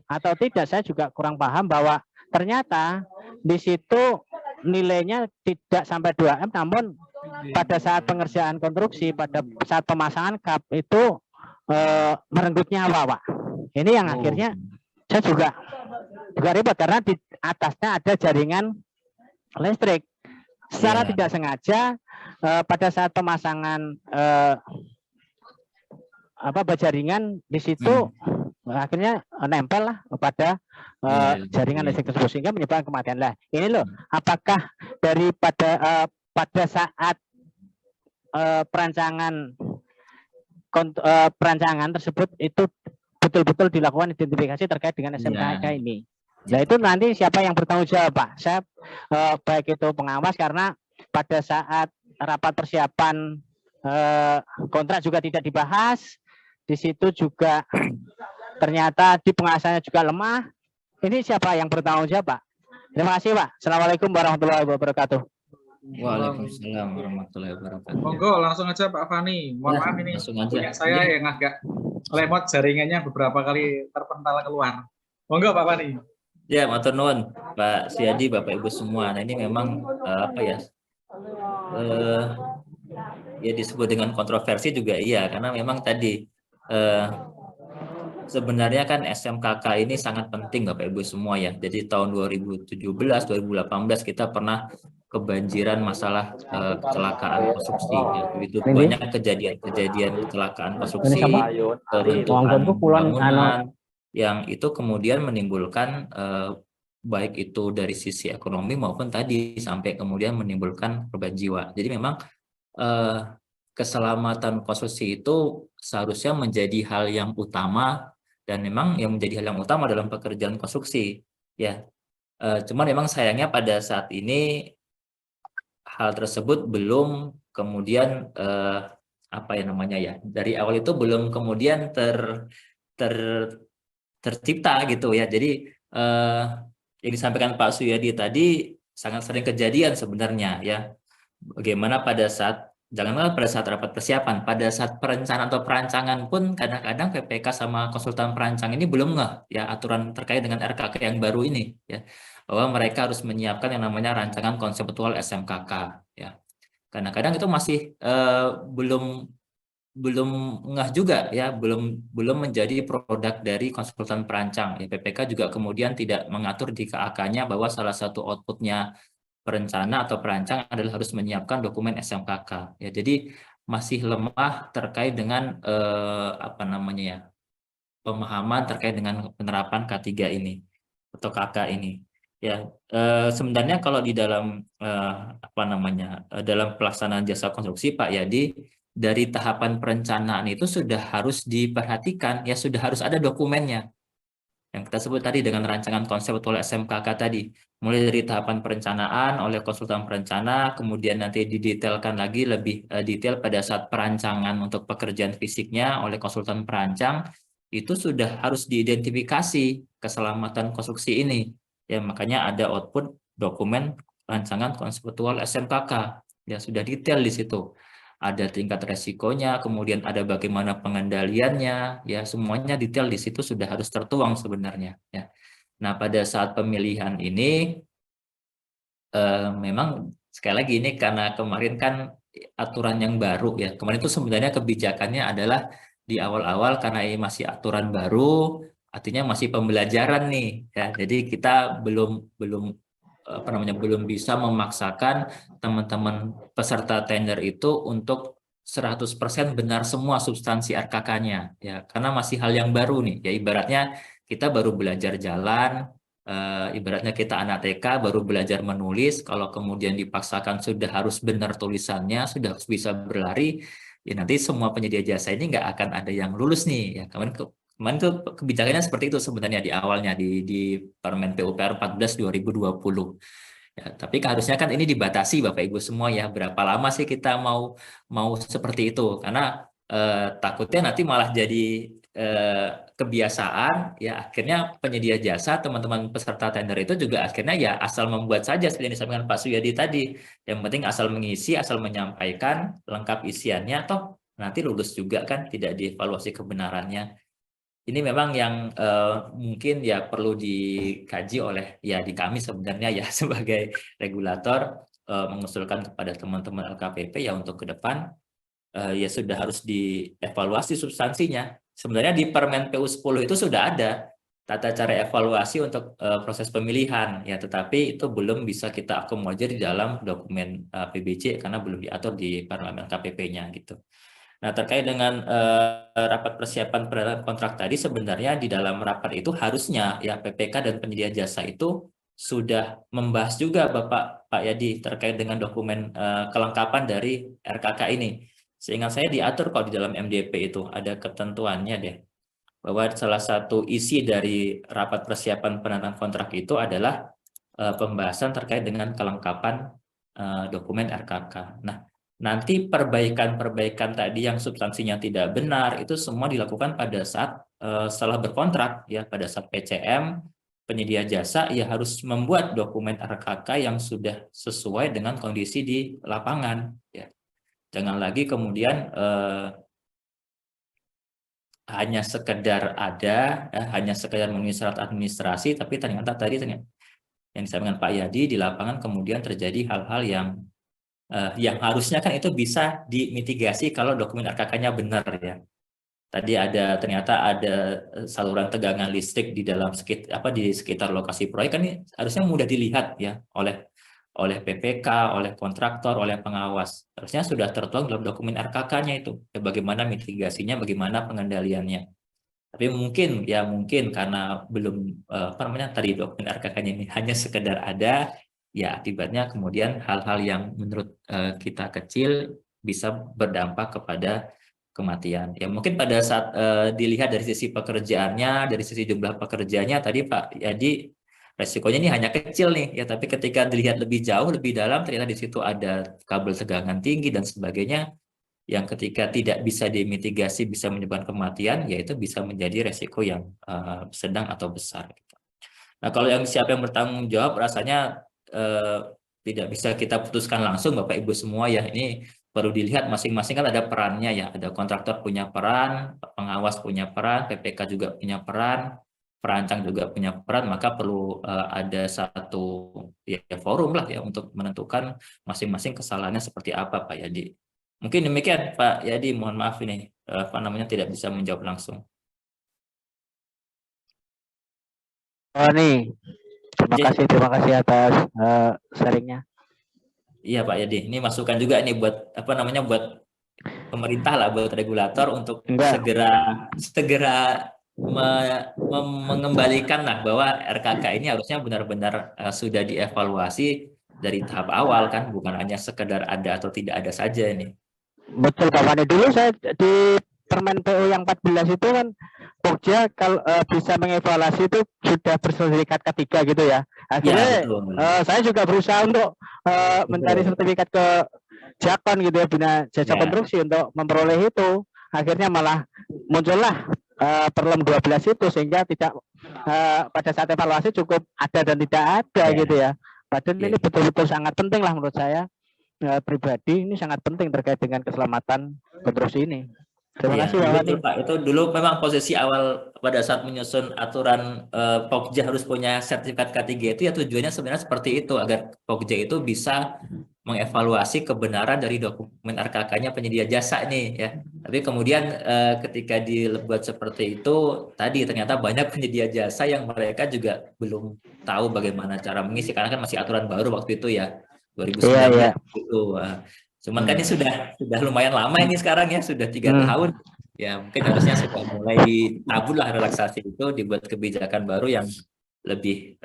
atau tidak, saya juga kurang paham bahwa ternyata di situ nilainya tidak sampai 2M, namun pada saat pengerjaan konstruksi, pada saat pemasangan kap itu merenggut nyawa, Pak. Ini yang akhirnya saya juga ribet karena di atasnya ada jaringan listrik. Secara tidak sengaja pada saat pemasangan jaringan di situ akhirnya nempel lah pada jaringan listrik tersebut sehingga menyebabkan kematian. Lah ini loh, apakah daripada pada saat perancangan tersebut itu betul-betul dilakukan identifikasi terkait dengan SMKK ini. Nah itu nanti siapa yang bertanggung jawab Pak? Saya baik itu pengawas, karena pada saat rapat persiapan kontrak juga tidak dibahas. Di situ juga ternyata di pengawasannya juga lemah. Ini siapa yang bertanggung jawab Pak? Terima kasih Pak. Assalamualaikum warahmatullahi wabarakatuh. Waalaikumsalam warahmatullahi wabarakatuh. Monggo langsung aja Pak Fani. Mohon maaf ini punya saya yang agak lemot, jaringannya beberapa kali terpental keluar. Monggo Pak Fani. Ya, matur nuwun Pak Siadi, Bapak Ibu semua. Nah ini memang ya disebut dengan kontroversi juga iya, karena memang tadi sebenarnya kan SMKK ini sangat penting Bapak Ibu semua ya. Jadi tahun 2017, 2018 kita pernah kebanjiran masalah kecelakaan konstruksi. Ya. Begitu banyak kejadian kecelakaan konstruksi, keruntuhan bangunan, yang itu kemudian menimbulkan baik itu dari sisi ekonomi maupun tadi sampai kemudian menimbulkan korban jiwa. Jadi memang keselamatan konstruksi itu seharusnya menjadi hal yang utama, dan memang yang menjadi hal yang utama dalam pekerjaan konstruksi ya. Cuman memang sayangnya pada saat ini hal tersebut belum kemudian dari awal itu belum kemudian tercipta gitu ya. Jadi yang disampaikan Pak Suyadi tadi sangat sering kejadian sebenarnya ya. Bagaimana pada saat, janganlah pada saat rapat persiapan, pada saat perencanaan atau perancangan pun kadang-kadang PPK sama konsultan perancang ini belum ngeh ya aturan terkait dengan RKK yang baru ini ya, bahwa mereka harus menyiapkan yang namanya rancangan konseptual SMKK ya. Kadang-kadang itu masih belum ngeh juga ya, belum menjadi produk dari konsultan perancang ya. PPK juga kemudian tidak mengatur di KAK-nya bahwa salah satu outputnya perencana atau perancang adalah harus menyiapkan dokumen SMKK ya. Jadi masih lemah terkait dengan pemahaman terkait dengan penerapan K3 ini atau KK ini ya. Sebenarnya kalau di dalam dalam pelaksanaan jasa konstruksi Pak Yadi, dari tahapan perencanaan itu sudah harus diperhatikan ya, sudah harus ada dokumennya yang kita sebut tadi dengan rancangan konseptual SMKK tadi, mulai dari tahapan perencanaan oleh konsultan perencana, kemudian nanti didetailkan lagi lebih detail pada saat perancangan untuk pekerjaan fisiknya oleh konsultan perancang. Itu sudah harus diidentifikasi keselamatan konstruksi ini ya, makanya ada output dokumen rancangan konseptual SMKK ya, sudah detail di situ. Ada tingkat resikonya, kemudian ada bagaimana pengendaliannya, ya semuanya detail di situ sudah harus tertuang sebenarnya. Ya. Nah pada saat pemilihan ini, memang sekali lagi ini karena kemarin kan aturan yang baru ya. Kemarin itu sebenarnya kebijakannya adalah di awal-awal karena ini masih aturan baru, artinya masih pembelajaran nih. Ya. Jadi kita belum bisa memaksakan teman-teman peserta tender itu untuk 100% benar semua substansi RKK-nya ya, karena masih hal yang baru nih ya. Ibaratnya kita baru belajar jalan, ibaratnya kita anak TK baru belajar menulis, kalau kemudian dipaksakan sudah harus benar tulisannya, sudah harus bisa berlari, ya nanti semua penyedia jasa ini nggak akan ada yang lulus nih ya. Kemarin tuh kebijakannya seperti itu sebenarnya di awalnya di Permen PUPR 14 2020. Ya, tapi harusnya kan ini dibatasi Bapak Ibu semua ya, berapa lama sih kita mau seperti itu, karena takutnya nanti malah jadi kebiasaan ya, akhirnya penyedia jasa, teman-teman peserta tender itu juga akhirnya ya asal membuat saja seperti yang disampaikan Pak Suyadi tadi, yang penting asal mengisi, asal menyampaikan lengkap isiannya, toh nanti lulus juga kan, tidak dievaluasi kebenarannya. Ini memang yang mungkin ya perlu dikaji oleh ya di kami sebenarnya ya sebagai regulator, mengusulkan kepada teman-teman LKPP ya untuk ke depan ya sudah harus dievaluasi substansinya. Sebenarnya di Permen PU 10 itu sudah ada tata cara evaluasi untuk proses pemilihan ya, tetapi itu belum bisa kita akomodir di dalam dokumen PBJ karena belum diatur di Permen LKPP-nya gitu. Nah, terkait dengan rapat persiapan penandatanganan kontrak tadi, sebenarnya di dalam rapat itu harusnya ya PPK dan penyedia jasa itu sudah membahas juga Pak Yadi terkait dengan dokumen kelengkapan dari RKK ini. Seingat saya diatur kalau di dalam MDP itu ada ketentuannya deh, bahwa salah satu isi dari rapat persiapan penandatanganan kontrak itu adalah pembahasan terkait dengan kelengkapan dokumen RKK. Nah, nanti perbaikan-perbaikan tadi yang substansinya tidak benar itu semua dilakukan pada saat setelah berkontrak ya, pada saat PCM penyedia jasa ya harus membuat dokumen RKK yang sudah sesuai dengan kondisi di lapangan ya. Jangan lagi kemudian hanya sekedar ada hanya sekedar memenuhi syarat administrasi, tapi ternyata yang disampaikan Pak Yadi di lapangan kemudian terjadi hal-hal yang harusnya kan itu bisa dimitigasi kalau dokumen RKK-nya benar ya. Tadi ternyata ada saluran tegangan listrik di dalam di sekitar lokasi proyek, kan ini harusnya mudah dilihat ya oleh PPK, oleh kontraktor, oleh pengawas. Harusnya sudah tertuang dalam dokumen RKK-nya itu. Ya, bagaimana mitigasinya, bagaimana pengendaliannya. Tapi mungkin karena belum tadi dokumen RKK-nya ini hanya sekedar ada, ya akibatnya kemudian hal-hal yang menurut kita kecil bisa berdampak kepada kematian. Ya mungkin pada saat dilihat dari sisi pekerjaannya, dari sisi jumlah pekerjanya tadi Pak Yadi, resikonya ini hanya kecil nih ya, tapi ketika dilihat lebih jauh, lebih dalam, ternyata di situ ada kabel tegangan tinggi dan sebagainya, yang ketika tidak bisa dimitigasi bisa menyebabkan kematian, yaitu bisa menjadi resiko yang sedang atau besar. Nah, kalau siapa yang bertanggung jawab, rasanya tidak bisa kita putuskan langsung Bapak Ibu semua ya. Ini perlu dilihat masing-masing kan ada perannya ya. Ada kontraktor punya peran, pengawas punya peran, PPK juga punya peran, perancang juga punya peran, maka perlu ada satu ya, forum lah ya untuk menentukan masing-masing kesalahannya seperti apa Pak Yadi. Mungkin demikian Pak Yadi, mohon maaf ini tidak bisa menjawab langsung. Nih, terima kasih atas sharingnya. Iya Pak Yadi, ini masukan juga nih buat buat pemerintah lah, buat regulator untuk segera mengembalikan lah bahwa RKK ini harusnya benar-benar sudah dievaluasi dari tahap awal kan, bukan hanya sekedar ada atau tidak ada saja ini. Betul Pak Fani, dulu saya di Permen PU yang 14 itu kan Pokja kalau bisa mengevaluasi itu sudah bersertifikat ketiga gitu ya. Akhirnya saya juga berusaha untuk mencari sertifikat ke Jakon gitu ya, Bina Jasa Konstruksi untuk memperoleh itu. Akhirnya malah muncullah Perlem 12 itu, sehingga tidak pada saat evaluasi cukup ada dan tidak ada gitu ya. Padahal ini betul-betul sangat penting lah menurut saya pribadi, ini sangat penting terkait dengan keselamatan konstruksi ini. Terima kasih Pak. Itu dulu memang posisi awal pada saat menyusun aturan Pokja harus punya sertifikat K3 itu ya, tujuannya sebenarnya seperti itu, agar Pokja itu bisa mengevaluasi kebenaran dari dokumen RKK-nya penyedia jasa nih ya. Tapi kemudian ketika dibuat seperti itu tadi, ternyata banyak penyedia jasa yang mereka juga belum tahu bagaimana cara mengisi, karena kan masih aturan baru waktu itu ya, 2019 itu. Cuman kan ini sudah lumayan lama ini sekarang ya, sudah 3 tahun. Ya mungkin harusnya sudah mulai ditabur lah relaksasi itu, dibuat kebijakan baru yang lebih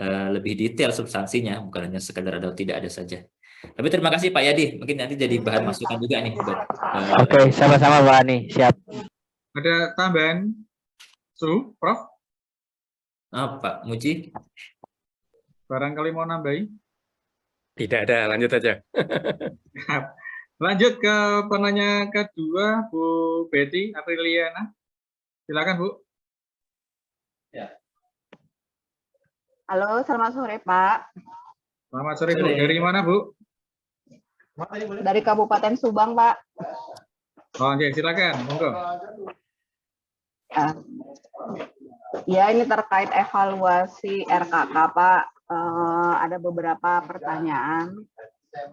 detail substansinya, bukan hanya sekedar ada atau tidak ada saja. Tapi terima kasih Pak Yadi, mungkin nanti jadi bahan masukan juga nih buat Oke, sama-sama Pak Ani, siap. Ada tambahan, Prof? Pak Muji? Barangkali mau nambahi? Tidak ada, lanjut aja. Lanjut ke penanya kedua, Bu Betty Apriliana. Silakan, Bu. Halo, selamat sore Pak. Selamat sore, Bu. Dari mana, Bu? Dari Kabupaten Subang, Pak. Oh, oke, silakan. Monggo. Ya, ini terkait evaluasi RKK, Pak. Ada beberapa pertanyaan.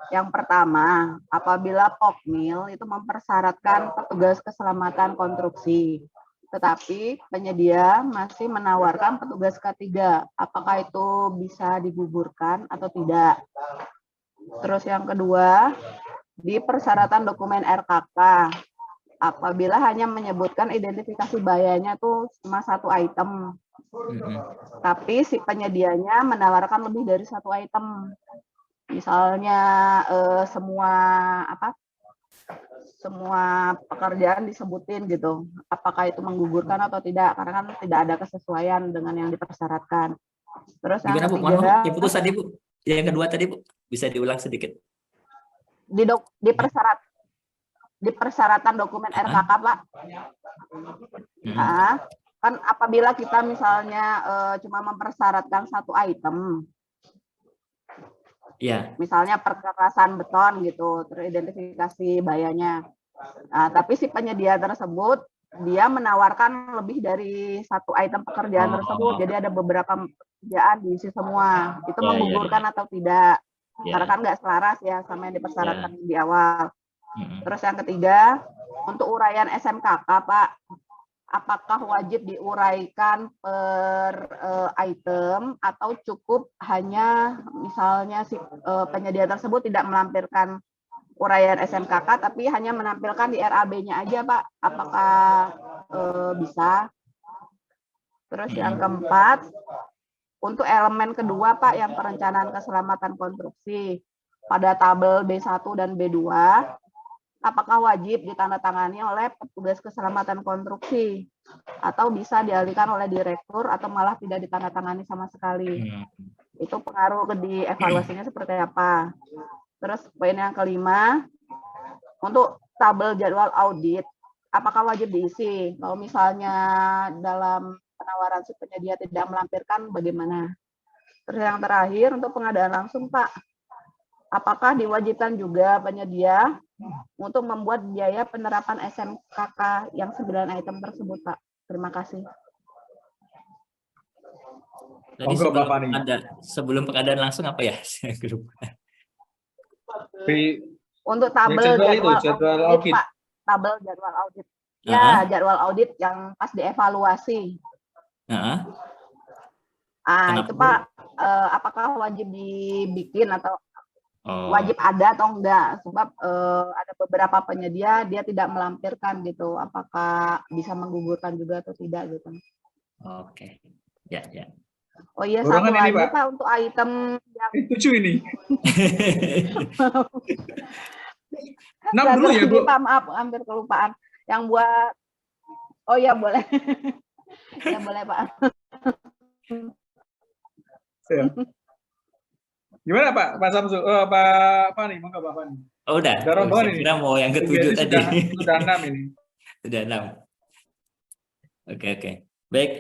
Yang pertama, apabila POKMIL itu mempersyaratkan petugas keselamatan konstruksi, tetapi penyedia masih menawarkan petugas K3, apakah itu bisa digugurkan atau tidak? Terus yang kedua, di persyaratan dokumen RKK, apabila hanya menyebutkan identifikasi bayanya itu cuma satu item, tapi si penyedianya menawarkan lebih dari satu item. Misalnya semua pekerjaan disebutin gitu, apakah itu menggugurkan atau tidak, karena kan tidak ada kesesuaian dengan yang dipersyaratkan. Terus yang Gimana, Bu? ketiga, Yang putus tadi, Bu. Yang kedua tadi, Bu. Bisa diulang sedikit. di persyaratan dokumen RKK, Pak. Kan apabila kita misalnya cuma mempersyaratkan satu item, misalnya perkerasan beton gitu, teridentifikasi bayanya. Nah, tapi si penyedia tersebut dia menawarkan lebih dari satu item pekerjaan tersebut, jadi ada beberapa pekerjaan diisi semua. Itu menggugurkan atau tidak? Karena kan nggak selaras ya sama yang dipersyaratkan di awal. Terus yang ketiga, untuk uraian SMKK, Pak, apakah wajib diuraikan per item atau cukup hanya misalnya si penyedia tersebut tidak melampirkan uraian SMKK tapi hanya menampilkan di RAB-nya aja, Pak? Apakah bisa? Terus yang keempat, untuk elemen kedua, Pak, yang perencanaan keselamatan konstruksi pada tabel B1 dan B2, apakah wajib ditandatangani oleh petugas keselamatan konstruksi atau bisa dialihkan oleh direktur atau malah tidak ditandatangani sama sekali? Itu pengaruh di evaluasinya seperti apa? Terus poin yang kelima, untuk tabel jadwal audit, apakah wajib diisi? Kalau misalnya dalam penawaran si penyedia tidak melampirkan, bagaimana? Terus yang terakhir, untuk pengadaan langsung, Pak, apakah diwajibkan juga penyedia untuk membuat biaya penerapan SMKK yang 9 item tersebut, Pak? Terima kasih. Tadi sebelum pengadaan langsung apa ya? Saya lupa. Untuk tabel jadwal audit, Pak. Tabel jadwal audit. Ya, jadwal audit yang pas dievaluasi. Itu, Pak, apakah wajib dibikin atau wajib ada atau enggak? Sebab ada beberapa penyedia dia tidak melampirkan gitu. Apakah bisa menggugurkan juga atau tidak gitu? Oke, ya. Oh iya, satu lagi, Pak, untuk item yang 7 ini. 6 dulu ya, Bu. Pak, maaf, hampir kelupaan. Yang buat, oh ya boleh. Ya boleh, Pak. Gimana, Pak? Pak Samsul? Pak Fani, monggo Pak Fani. Oh, udah. Saya kira mau yang ke-7 tadi. Sudah 6 ini. Sudah 6. Oke. Baik,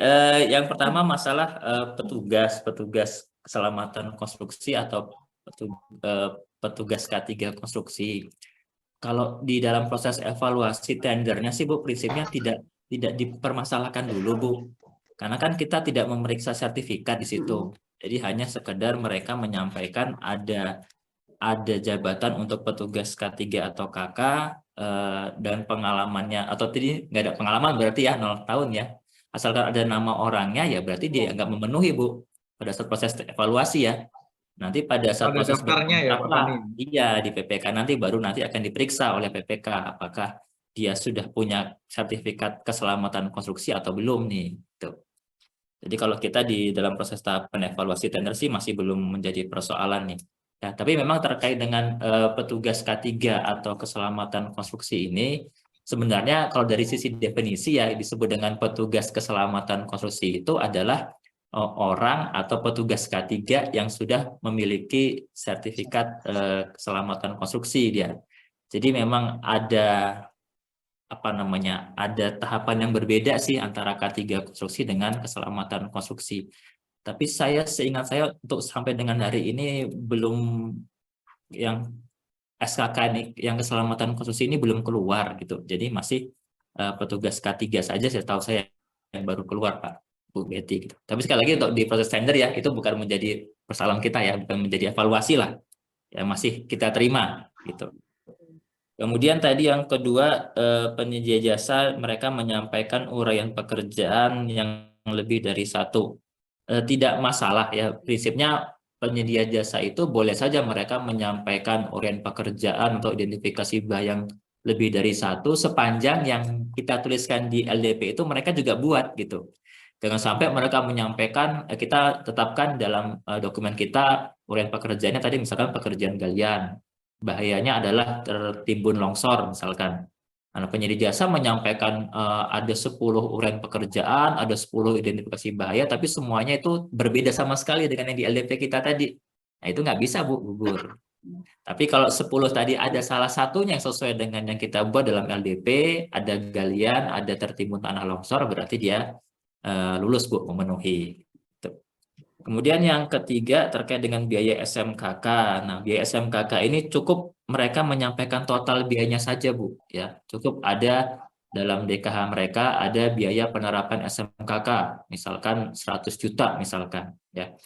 yang pertama masalah petugas keselamatan konstruksi atau petugas K3 konstruksi. Kalau di dalam proses evaluasi tendernya sih, Bu, prinsipnya tidak dipermasalahkan dulu, Bu. Karena kan kita tidak memeriksa sertifikat di situ. Jadi hanya sekedar mereka menyampaikan ada jabatan untuk petugas K3 atau KK dan pengalamannya, atau tadi nggak ada pengalaman berarti ya 0 tahun ya. Asalkan ada nama orangnya ya berarti dia nggak memenuhi, Bu, pada saat proses evaluasi ya. Nanti pada saat proses daftarnya ya, Pak Fani. Iya, di PPK nanti baru nanti akan diperiksa oleh PPK apakah dia sudah punya sertifikat keselamatan konstruksi atau belum nih. Tuh. Jadi kalau kita di dalam proses tahapan evaluasi tender sih masih belum menjadi persoalan nih. Ya, tapi memang terkait dengan petugas K3 atau keselamatan konstruksi ini, sebenarnya kalau dari sisi definisi ya disebut dengan petugas keselamatan konstruksi itu adalah orang atau petugas K3 yang sudah memiliki sertifikat keselamatan konstruksi dia. Jadi memang ada ada tahapan yang berbeda sih antara K3 konstruksi dengan keselamatan konstruksi. Tapi seingat saya untuk sampai dengan hari ini belum yang SKK ini, yang keselamatan konstruksi ini belum keluar gitu. Jadi masih petugas K3 saja saya tahu saya yang baru keluar Pak Bu Betty gitu. Tapi sekali lagi untuk di proses tender ya itu bukan menjadi persoalan kita ya, bukan menjadi evaluasi lah. Ya masih kita terima gitu. Kemudian tadi yang kedua, penyedia jasa mereka menyampaikan uraian pekerjaan yang lebih dari satu. Tidak masalah ya, prinsipnya penyedia jasa itu boleh saja mereka menyampaikan uraian pekerjaan untuk identifikasi yang lebih dari satu sepanjang yang kita tuliskan di LDP itu mereka juga buat gitu. Jangan sampai mereka menyampaikan, kita tetapkan dalam dokumen kita uraian pekerjaannya tadi misalkan pekerjaan galian. Bahayanya adalah tertimbun longsor misalkan. Nah, penyedia jasa menyampaikan ada 10 uraian pekerjaan, ada 10 identifikasi bahaya, tapi semuanya itu berbeda sama sekali dengan yang di LDP kita tadi. Nah, itu nggak bisa Bu, gugur. Tapi kalau 10 tadi ada salah satunya yang sesuai dengan yang kita buat dalam LDP, ada galian, ada tertimbun tanah longsor, berarti dia lulus Bu, memenuhi. Kemudian yang ketiga terkait dengan biaya SMKK. Nah, biaya SMKK ini cukup mereka menyampaikan total biayanya saja, Bu. Ya, cukup ada dalam DKH mereka ada biaya penerapan SMKK, misalkan 100 juta misalkan. Ya,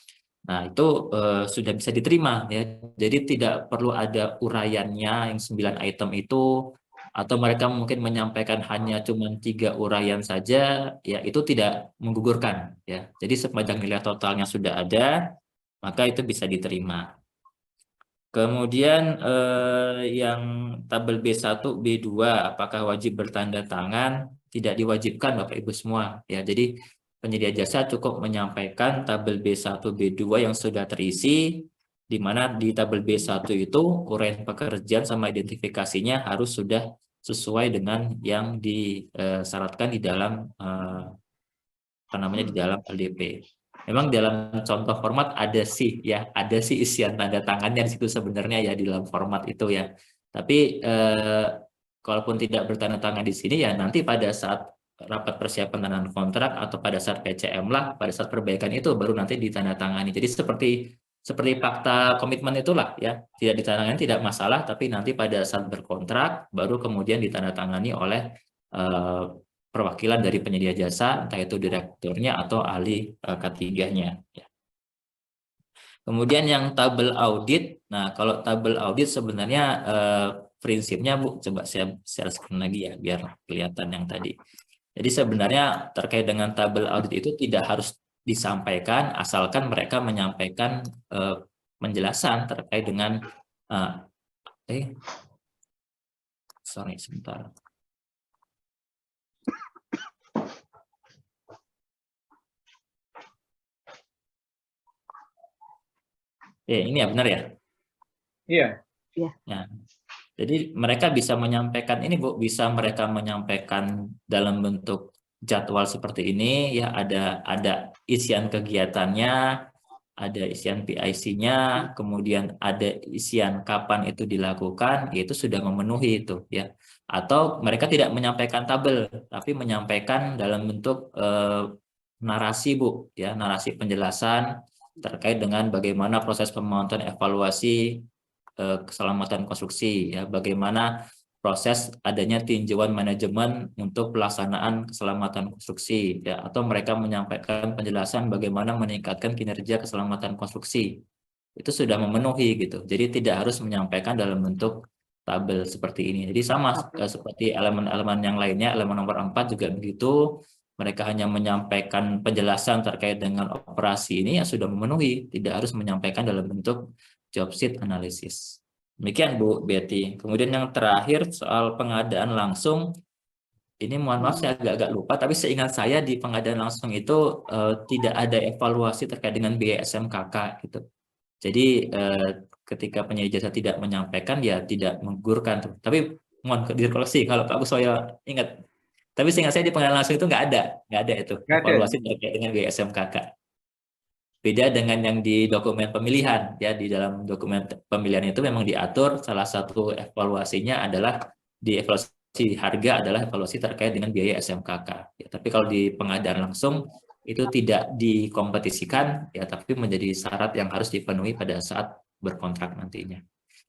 nah itu sudah bisa diterima. Ya, jadi tidak perlu ada uraiannya yang 9 item itu. Atau mereka mungkin menyampaikan hanya cuma 3 uraian saja, ya itu tidak menggugurkan ya. Jadi sepanjang nilai totalnya sudah ada, maka itu bisa diterima. Kemudian yang tabel B1, B2 apakah wajib bertanda tangan? Tidak diwajibkan Bapak Ibu semua ya. Jadi penyedia jasa cukup menyampaikan tabel B1, B2 yang sudah terisi, di mana di tabel B1 itu uraian pekerjaan sama identifikasinya harus sudah sesuai dengan yang disyaratkan di dalam di dalam LDP. Memang dalam contoh format ada sih isian tanda tangannya di situ sebenarnya ya di dalam format itu ya. Tapi kalaupun tidak bertanda tangan di sini ya nanti pada saat rapat persiapan tanda kontrak atau pada saat PCM lah, pada saat perbaikan itu baru nanti ditandatangani. Jadi seperti fakta komitmen itulah ya, tidak ditandatangani tidak masalah, tapi nanti pada saat berkontrak baru kemudian ditandatangani oleh perwakilan dari penyedia jasa, entah itu direkturnya atau ahli K3-nya. Ya. Kemudian yang tabel audit, nah kalau tabel audit sebenarnya prinsipnya Bu, coba saya share screen lagi ya biar kelihatan yang tadi. Jadi sebenarnya terkait dengan tabel audit itu tidak harus disampaikan asalkan mereka menyampaikan penjelasan terkait dengan sorry sebentar. Ini ya benar ya? Iya. Nah, jadi mereka bisa menyampaikan ini Bu, bisa mereka menyampaikan dalam bentuk jadwal seperti ini ya, ada isian kegiatannya, ada isian PIC-nya, kemudian ada isian kapan itu dilakukan, itu sudah memenuhi itu ya. Atau mereka tidak menyampaikan tabel, tapi menyampaikan dalam bentuk narasi Bu ya, narasi penjelasan terkait dengan bagaimana proses pemantauan evaluasi keselamatan konstruksi ya, bagaimana proses adanya tinjauan manajemen untuk pelaksanaan keselamatan konstruksi ya, atau mereka menyampaikan penjelasan bagaimana meningkatkan kinerja keselamatan konstruksi. Itu sudah memenuhi gitu. Jadi tidak harus menyampaikan dalam bentuk tabel seperti ini. Jadi sama seperti elemen-elemen yang lainnya, elemen nomor 4 juga begitu. Mereka hanya menyampaikan penjelasan terkait dengan operasi ini yang sudah memenuhi, tidak harus menyampaikan dalam bentuk job sheet analisis. Demikian Bu Betty. Kemudian yang terakhir soal pengadaan langsung, ini mohon maaf saya agak lupa, tapi seingat saya di pengadaan langsung itu tidak ada evaluasi terkait dengan biaya SMKK gitu. Jadi ketika penyedia jasa tidak menyampaikan ya tidak menggugurkan tuh. Tapi mohon dikoreksi kalau Pak Kuswoyo ingat. Tapi seingat saya di pengadilan langsung itu nggak ada itu Nggak ada. evaluasi terkait dengan biaya SMKK. Beda dengan yang di dokumen pemilihan, ya di dalam dokumen pemilihan itu memang diatur salah satu evaluasinya adalah di evaluasi harga adalah evaluasi terkait dengan biaya SMKK. Ya, tapi kalau di pengadaan langsung itu tidak dikompetisikan, ya tapi menjadi syarat yang harus dipenuhi pada saat berkontrak nantinya.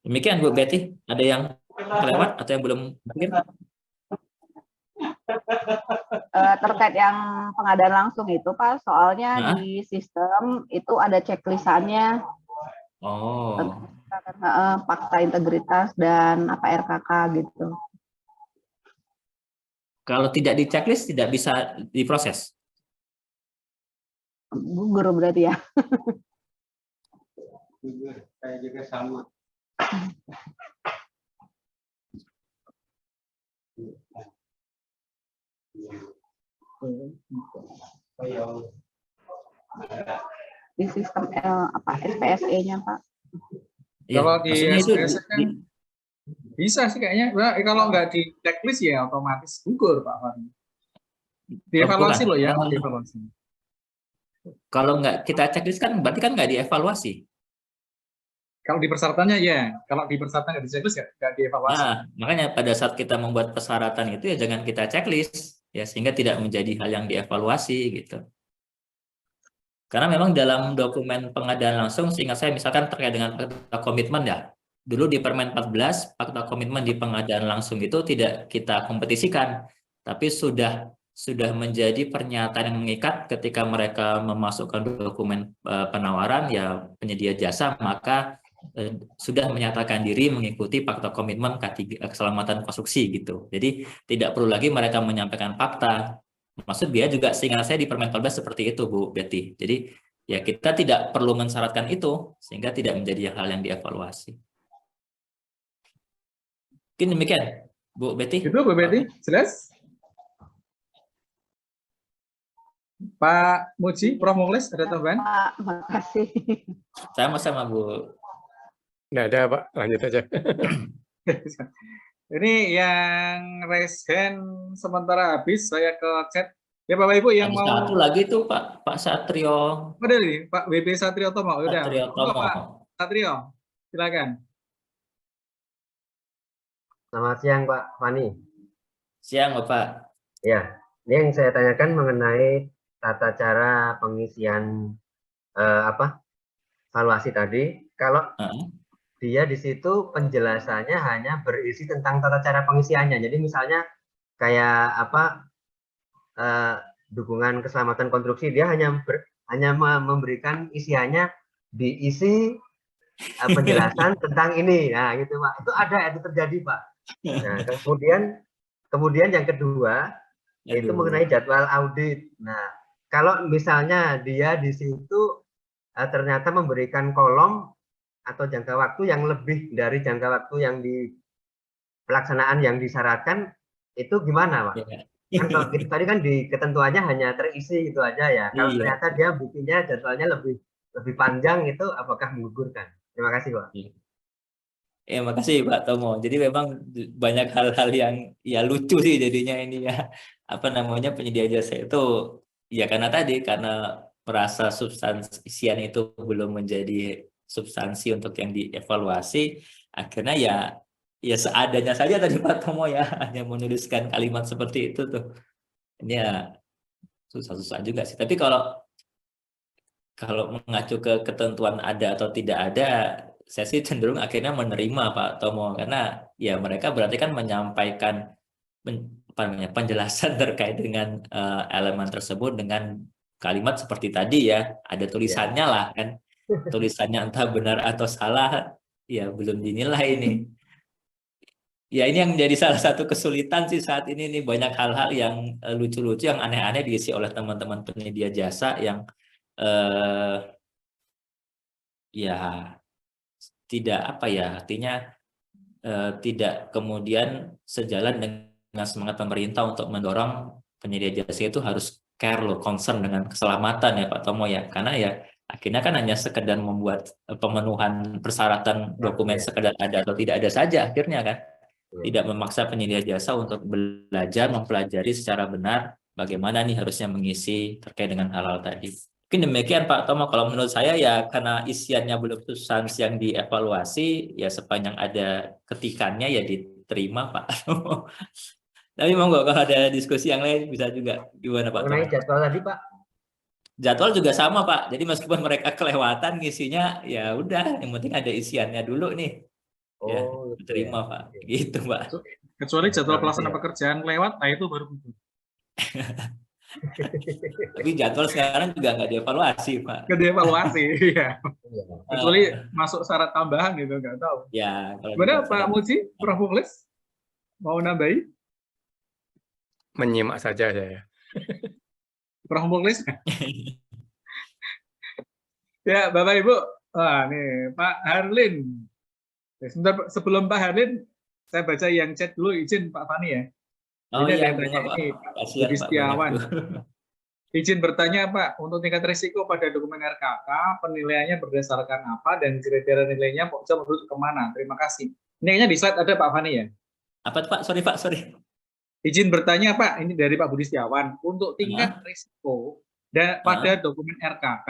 Demikian Bu Betty, ada yang kelewat atau yang belum mungkin? Terkait yang pengadaan langsung itu Pak, soalnya di sistem itu ada checklistannya. Oh. Fakta integritas dan apa RKK gitu. Kalau tidak di checklist tidak bisa diproses. Gugur berarti ya. Kayak juga sama. Di sistem SPSE-nya Pak. Ya, Kalau di SPSE kan di, bisa sih kayaknya. Nah, kalau nggak di checklist ya otomatis gugur Pak Fahmi. Dievaluasi loh ya, dievaluasi. Kalau nggak kita checklist kan berarti kan nggak dievaluasi. Kalau di persyaratannya ya, kalau di persyaratan nggak di checklist nggak dievaluasi. Nah, makanya pada saat kita membuat persyaratan itu ya jangan kita checklist ya sehingga tidak menjadi hal yang dievaluasi gitu. Karena memang dalam dokumen pengadaan langsung seingat saya misalkan terkait dengan fakta komitmen ya. Dulu di Permen 14 fakta komitmen di pengadaan langsung itu tidak kita kompetisikan, tapi sudah menjadi pernyataan yang mengikat ketika mereka memasukkan dokumen penawaran ya penyedia jasa maka sudah menyatakan diri mengikuti fakta komitmen K3 keselamatan konstruksi gitu. Jadi tidak perlu lagi mereka menyampaikan fakta. Maksud dia juga seingat saya di Permen 14 seperti itu Bu Betty. Jadi ya kita tidak perlu mensyaratkan itu sehingga tidak menjadi hal yang dievaluasi. Mungkin demikian Bu Betty. Itu Bu Betty, jelas? Pak Muji, Prof. Mukhlis, ada tambahan? Pak, makasih. Sama-sama Bu. Nggak ada Pak, lanjut aja. Ini yang raise hand sementara habis, saya ke chat. Ya Bapak Ibu yang mau. Satu lagi tuh Pak Satrio. Ada nih, Pak WB Satrio Tomo. Udah. Satrio Tomo. Pak Satrio, silakan. Selamat siang Pak Fani. Siang Bapak. Ya, ini yang saya tanyakan mengenai tata cara pengisian valuasi tadi. Kalau dia di situ penjelasannya hanya berisi tentang tata cara pengisiannya. Jadi misalnya kayak dukungan keselamatan konstruksi, dia hanya memberikan isiannya diisi penjelasan tentang ini. Nah, gitu Pak. Itu ada, itu terjadi Pak. Nah, kemudian yang kedua itu mengenai jadwal audit. Nah, kalau misalnya dia di situ ternyata memberikan kolom atau jangka waktu yang lebih dari jangka waktu yang di pelaksanaan yang disyaratkan, itu gimana Pak? Kan kalau tadi kan di ketentuannya hanya terisi gitu aja ya. Kalau ternyata dia bikinnya jadwalnya lebih panjang, itu apakah menggugurkan? Terima kasih Pak. Ya, makasih Pak Tomo. Jadi memang banyak hal-hal yang ya lucu sih jadinya ini ya. Apa namanya penyedia jasa itu ya karena merasa substansian itu belum menjadi substansi untuk yang dievaluasi, akhirnya ya seadanya saja tadi Pak Tomo ya hanya menuliskan kalimat seperti itu tuh. Ini ya susah-susah juga sih. Tapi kalau mengacu ke ketentuan ada atau tidak ada, saya sih cenderung akhirnya menerima Pak Tomo karena ya mereka berarti kan menyampaikan penjelasan terkait dengan elemen tersebut dengan kalimat seperti tadi ya, ada tulisannya lah kan, tulisannya entah benar atau salah ya belum dinilai ini. Ya ini yang menjadi salah satu kesulitan sih saat ini nih, banyak hal-hal yang lucu-lucu yang aneh-aneh diisi oleh teman-teman penyedia jasa yang ya tidak artinya tidak kemudian sejalan dengan semangat pemerintah untuk mendorong penyedia jasa itu harus care loh, concern dengan keselamatan ya Pak Tomo ya, karena ya Akhirnya kan hanya sekedar membuat pemenuhan persyaratan dokumen sekedar ada atau tidak ada saja akhirnya kan. Tidak memaksa penyedia jasa untuk belajar, mempelajari secara benar bagaimana nih harusnya mengisi terkait dengan hal-hal tadi. Mungkin demikian Pak Tomo, kalau menurut saya ya karena isiannya belum substansi yang dievaluasi, ya sepanjang ada ketikannya ya diterima Pak. Tapi monggo kalau ada diskusi yang lain bisa juga. Gimana Pak Tomo? Mengenai jadwal tadi Pak, Jadwal juga sama Pak, jadi meskipun mereka kelewatan ngisinya, ya udah, yang penting ada isiannya dulu nih. Ya, oh gitu ya. terima Pak, gitu Pak. Kecuali jadwal Nah, pelaksana gitu ya. pekerjaan lewat, nah itu baru butuh. Tapi jadwal sekarang juga nggak dievaluasi Pak. Nggak dievaluasi, ya. Iya. Kecuali masuk syarat tambahan gitu, nggak tahu. Ya, kalau Gimana tidak Pak Muji, Prof. Muklis? Mau nambahi? Menyimak saja saya. Prof. Muklis? Ya, Bapak Ibu. Wah, nih Pak Harlin. Sebentar, sebelum Pak Harlin, saya baca yang chat dulu, izin Pak Fani ya. Oh Ini ada iya, yang tanya Pak. ini, Kasihan Budi Pak Setiawan. banyak tuh. Izin bertanya Pak, untuk tingkat risiko pada dokumen RKK, penilaiannya berdasarkan apa dan kriteria nilainya Pokja menurut kemana? Terima kasih. Ini kayaknya di slide ada Pak Fani ya. Apa tuh Pak? Sorry Pak, sorry. Izin bertanya Pak, ini dari Pak Budi Setiawan. Untuk tingkat risiko dan pada dokumen RKK,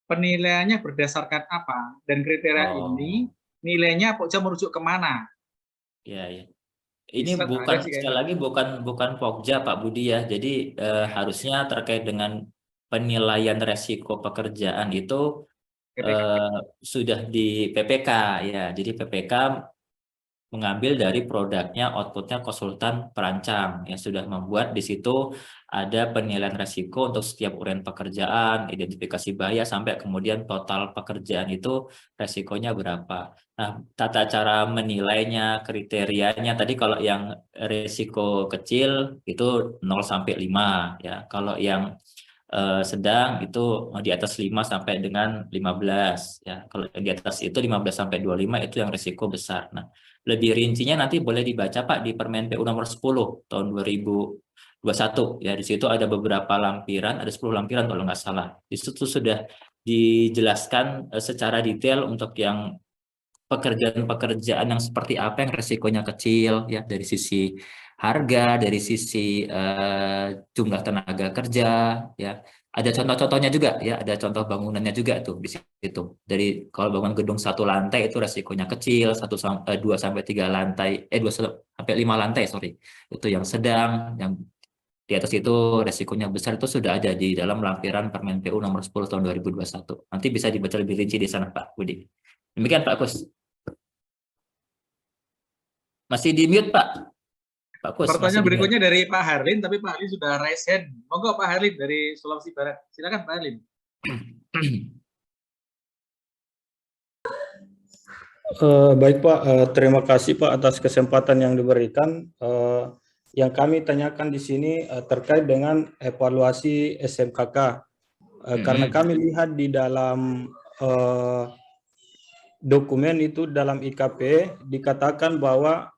penilaiannya berdasarkan apa? Dan kriteria ini nilainya Pokja merujuk kemana? Iya, iya. Di Ini slide ada bukan sih sekali kayaknya. lagi bukan Pokja Pak Budi ya. Jadi harusnya terkait dengan penilaian resiko pekerjaan itu PPK. sudah di PPK ya. Jadi PPK mengambil dari produknya, outputnya konsultan perancang yang sudah membuat di situ ada penilaian resiko untuk setiap uraian pekerjaan, identifikasi bahaya sampai kemudian total pekerjaan itu resikonya berapa. Nah, tata cara menilainya, kriterianya tadi kalau yang resiko kecil itu 0 sampai 5 ya. Kalau yang sedang itu di atas 5 sampai dengan 15 ya. Kalau di atas itu 15 sampai 25 itu yang risiko besar. Nah, lebih rincinya nanti boleh dibaca Pak di Permen PU nomor 10 tahun 2021 ya. Di situ ada beberapa lampiran, ada 10 lampiran kalau nggak salah. Di situ sudah dijelaskan secara detail untuk yang pekerjaan-pekerjaan yang seperti apa yang resikonya kecil ya, dari sisi harga, dari sisi jumlah tenaga kerja ya. Ada contoh-contohnya juga ya, ada contoh bangunannya juga tuh di situ. Dari kalau bangun gedung 1 lantai itu resikonya kecil, 2 sampai 3 lantai 2 sampai 5 lantai sorry. Itu yang sedang, yang di atas itu resikonya besar, itu sudah ada di dalam lampiran Permen PU nomor 10 tahun 2021. Nanti bisa dibaca lebih rinci di sana Pak Budi. Demikian Pak Kus. Masih di mute Pak. Pak Kus. Pertanyaan berikutnya dari Pak Harlin, tapi Pak Harlin sudah raise hand. Monggo Pak Harlin dari Sulawesi Barat. Silakan Pak Harlin. Baik Pak, terima kasih Pak atas kesempatan yang diberikan. Yang kami tanyakan di sini terkait dengan evaluasi SMKK. Karena kami lihat di dalam dokumen itu dalam IKP dikatakan bahwa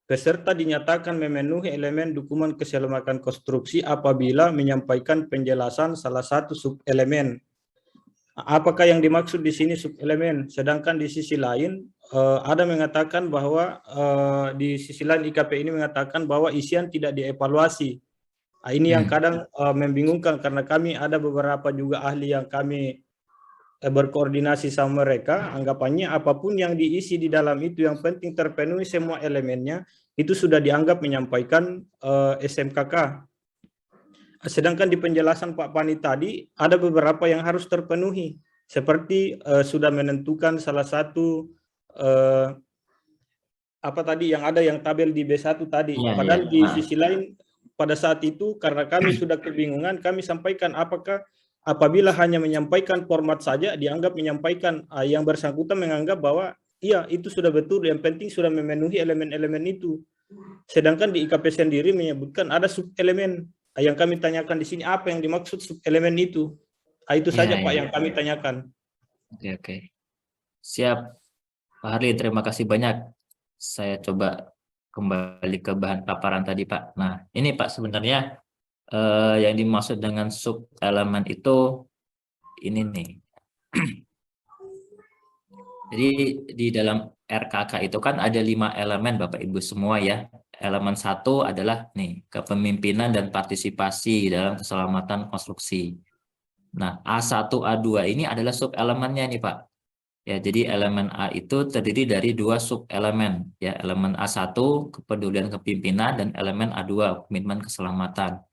peserta dinyatakan memenuhi elemen dokumen keselamatan konstruksi apabila menyampaikan penjelasan salah satu subelemen. Apakah yang dimaksud di sini subelemen? Sedangkan di sisi lain ada mengatakan bahwa di sisi lain IKP ini mengatakan bahwa isian tidak dievaluasi. Ini yang kadang membingungkan karena kami ada beberapa juga ahli yang kami berkoordinasi sama mereka, anggapannya apapun yang diisi di dalam itu yang penting terpenuhi semua elemennya, itu sudah dianggap menyampaikan SMKK. Sedangkan di penjelasan Pak Pani tadi ada beberapa yang harus terpenuhi, seperti sudah menentukan salah satu apa tadi yang ada yang tabel di B1 tadi. Padahal di sisi lain pada saat itu karena kami sudah kebingungan, kami sampaikan apakah apabila hanya menyampaikan format saja dianggap menyampaikan, yang bersangkutan menganggap bahwa iya itu sudah betul, yang penting sudah memenuhi elemen-elemen itu. Sedangkan di IKP sendiri menyebutkan ada subelemen. Yang kami tanyakan di sini apa yang dimaksud subelemen itu. Itu saja Pak yang kami tanyakan. Oke. Siap. Pak Harli, terima kasih banyak. Saya coba kembali ke bahan paparan tadi Pak. Nah ini Pak sebenarnya yang dimaksud dengan sub elemen itu ini nih. Jadi di dalam RKK itu kan ada 5 elemen Bapak Ibu semua ya. Elemen 1 adalah nih kepemimpinan dan partisipasi dalam keselamatan konstruksi. Nah, A1, A2 ini adalah sub-elemennya nih Pak. Ya, jadi elemen A itu terdiri dari 2 sub-elemen ya. Elemen A1 kepedulian kepimpinan dan elemen A2 komitmen keselamatan.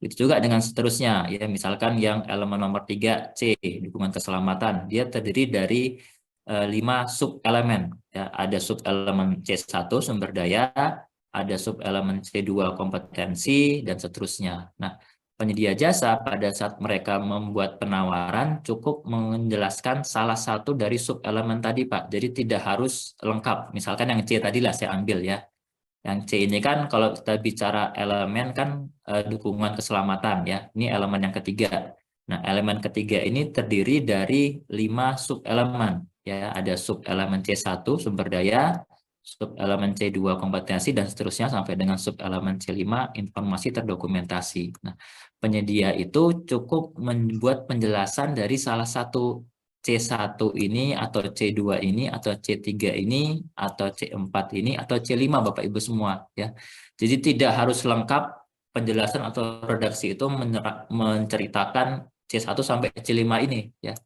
Itu juga dengan seterusnya ya, misalkan yang elemen nomor 3 C dukungan keselamatan, dia terdiri dari 5 sub-elemen ya. Ada sub-elemen C1 sumber daya, ada sub-elemen C2 kompetensi dan seterusnya. Nah, penyedia jasa pada saat mereka membuat penawaran cukup menjelaskan salah satu dari sub-elemen tadi Pak. Jadi tidak harus lengkap. Misalkan yang C tadi lah saya ambil ya. Yang C ini kan kalau kita bicara elemen kan dukungan keselamatan ya. Ini elemen yang ketiga. Nah, elemen ketiga ini terdiri dari 5 sub-elemen ya. Ada sub-elemen C1 sumber daya, sub-elemen C2 kompetensi dan seterusnya sampai dengan sub-elemen C5 informasi terdokumentasi. Nah, penyedia itu cukup membuat penjelasan dari salah satu C1 ini atau C2 ini atau C3 ini atau C4 ini atau C5 Bapak Ibu semua ya. Jadi tidak harus lengkap penjelasan atau redaksi itu menceritakan C1 sampai C5 ini ya.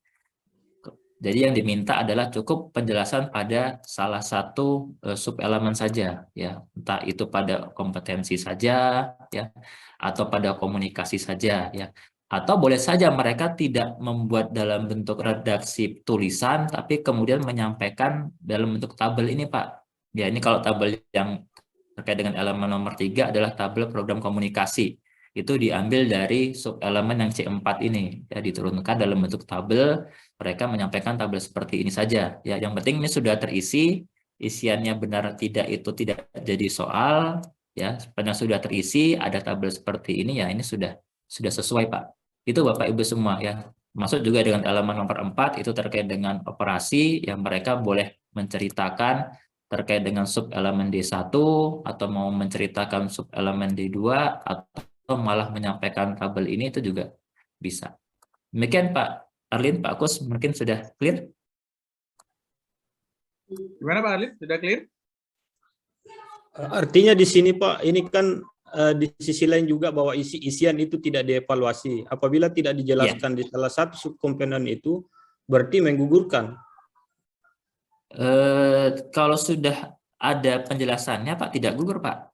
Jadi yang diminta adalah cukup penjelasan pada salah satu sub-elemen saja ya. Entah itu pada kompetensi saja ya atau pada komunikasi saja ya. Atau boleh saja mereka tidak membuat dalam bentuk redaksi tulisan, tapi kemudian menyampaikan dalam bentuk tabel ini Pak. Ya ini kalau tabel yang terkait dengan elemen nomor 3 adalah tabel program komunikasi. Itu diambil dari sub-elemen yang C4 ini. Ya diturunkan dalam bentuk tabel, mereka menyampaikan tabel seperti ini saja. Ya yang penting ini sudah terisi, isiannya benar tidak itu tidak jadi soal. Ya sepanjang sudah terisi, ada tabel seperti ini ya ini sudah sesuai Pak. Itu Bapak Ibu semua ya. Masuk juga dengan elemen nomor 4 itu terkait dengan operasi yang mereka boleh menceritakan terkait dengan sub elemen D1 atau mau menceritakan sub elemen D2 atau malah menyampaikan tabel ini itu juga bisa. Demikian Pak Arlin, Pak Kus mungkin sudah clear? Gimana Pak Arlin? Sudah clear? Artinya di sini Pak, ini kan di sisi lain juga bahwa isian itu tidak dievaluasi. Apabila tidak dijelaskan di salah satu subkomponen itu, berarti menggugurkan. Kalau sudah ada penjelasannya Pak, tidak gugur Pak.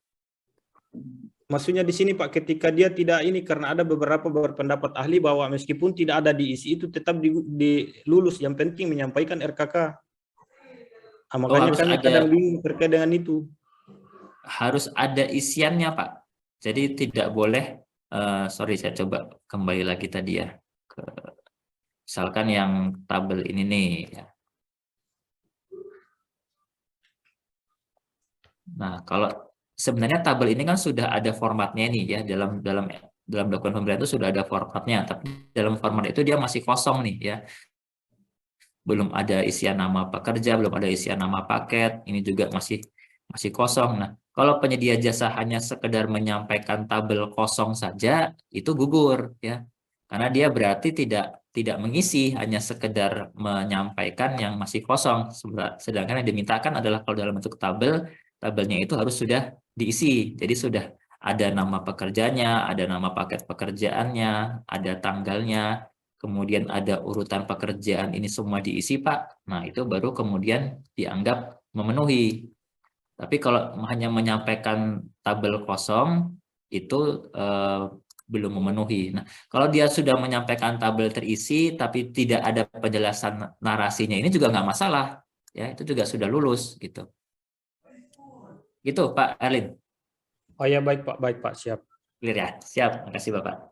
Maksudnya di sini Pak, ketika dia tidak ini karena ada beberapa berpendapat ahli bahwa meskipun tidak ada di isi itu tetap dilulus. Yang penting menyampaikan RKK. Makanya kami kadang bingung terkait dengan itu. Harus ada isiannya Pak. Jadi tidak boleh, sorry saya coba kembali lagi tadi ya. Misalkan yang tabel ini nih. Ya. Nah kalau sebenarnya tabel ini kan sudah ada formatnya nih ya. Dalam dokumen pemberian itu sudah ada formatnya. Tapi dalam format itu dia masih kosong nih ya. Belum ada isian nama pekerja, belum ada isian nama paket. Ini juga masih kosong. Nah, kalau penyedia jasa hanya sekedar menyampaikan tabel kosong saja, itu gugur ya. Karena dia berarti tidak mengisi, hanya sekedar menyampaikan yang masih kosong. Sedangkan yang dimintakan adalah kalau dalam bentuk tabel, tabelnya itu harus sudah diisi. Jadi sudah ada nama pekerjanya, ada nama paket pekerjaannya, ada tanggalnya, kemudian ada urutan pekerjaan, ini semua diisi Pak. Nah, itu baru kemudian dianggap memenuhi. Tapi kalau hanya menyampaikan tabel kosong, itu belum memenuhi. Nah, kalau dia sudah menyampaikan tabel terisi, tapi tidak ada penjelasan narasinya, ini juga nggak masalah. Ya, itu juga sudah lulus, gitu. Gitu, Pak Erlin. Oh ya, baik Pak, siap. Clear ya? Siap, terima kasih Bapak.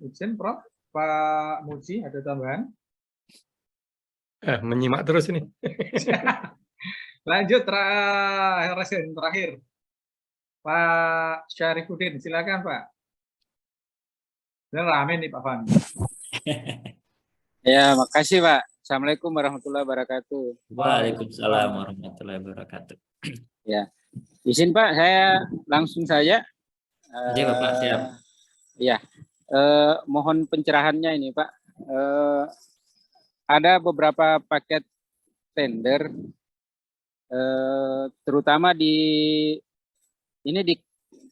Izin, Prof. Pak Muji, ada tambahan? Menyimak terus ini. Lanjut terakhir. Pak Syarifuddin, silakan Pak. Ini rame nih Pak Fan. Ya, makasih Pak. Assalamualaikum warahmatullahi wabarakatuh. Waalaikumsalam warahmatullahi wabarakatuh. Ya, izin Pak, saya langsung saja. Iya Bapak, siap. Ya, mohon pencerahannya ini Pak. ada beberapa paket tender, terutama di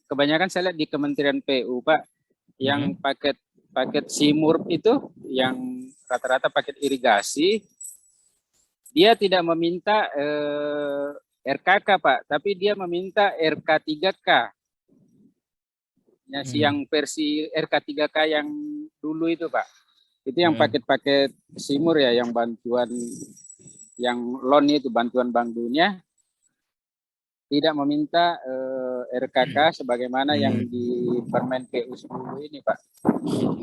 kebanyakan saya lihat di Kementerian PU, Pak, yang paket Simurp itu, yang rata-rata paket irigasi, dia tidak meminta RKK, Pak, tapi dia meminta RK3K. Ya, yang versi RK3K yang dulu itu, Pak. Itu yang paket-paket Simur ya, yang bantuan, yang loan itu, bantuan Bank Dunia, tidak meminta RKK sebagaimana yang di Permen PU 10 ini, Pak.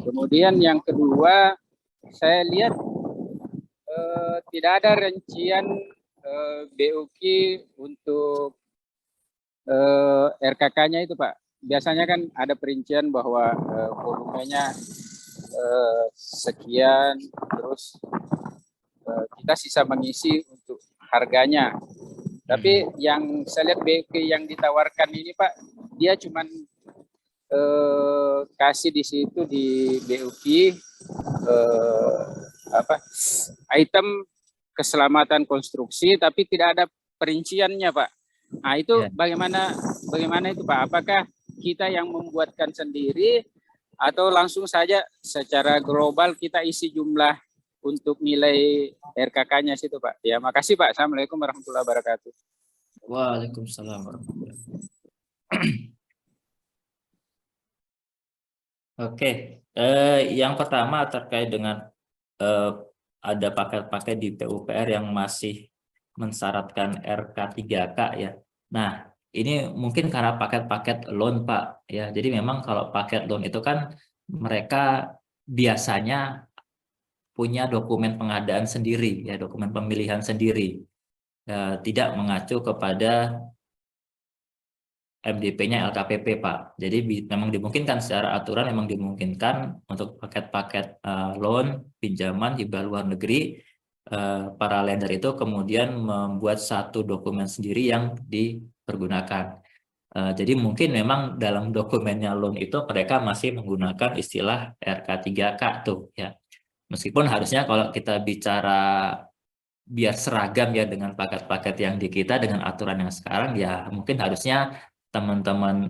Kemudian yang kedua, saya lihat tidak ada rincian BUQ untuk RKK-nya itu, Pak. Biasanya kan ada perincian bahwa volumenya sekian, terus kita sisa mengisi untuk harganya. Tapi yang saya lihat BUQ yang ditawarkan ini, Pak, dia cuman kasih di situ di BUQ item keselamatan konstruksi, tapi tidak ada perinciannya, Pak. Nah, itu bagaimana itu, Pak? Apakah kita yang membuatkan sendiri atau langsung saja secara global kita isi jumlah untuk nilai RKK-nya situ, Pak? Ya, makasih, Pak. Assalamualaikum warahmatullahi wabarakatuh. Waalaikumsalam warahmatullahi wabarakatuh. Oke, yang pertama terkait dengan ada paket-paket di PUPR yang masih mensyaratkan RK3K ya. Nah, ini mungkin karena paket-paket loan, Pak, ya. Jadi memang kalau paket loan itu kan mereka biasanya punya dokumen pengadaan sendiri, ya, dokumen pemilihan sendiri, tidak mengacu kepada MDP-nya LKPP, Pak. Jadi memang dimungkinkan secara aturan, memang dimungkinkan untuk paket-paket loan, pinjaman, hibah luar negeri, para lender itu kemudian membuat satu dokumen sendiri yang dipergunakan. Jadi mungkin memang dalam dokumennya loan itu mereka masih menggunakan istilah RK3K tuh ya. Meskipun harusnya kalau kita bicara biar seragam ya dengan paket-paket yang di kita dengan aturan yang sekarang, ya mungkin harusnya teman-teman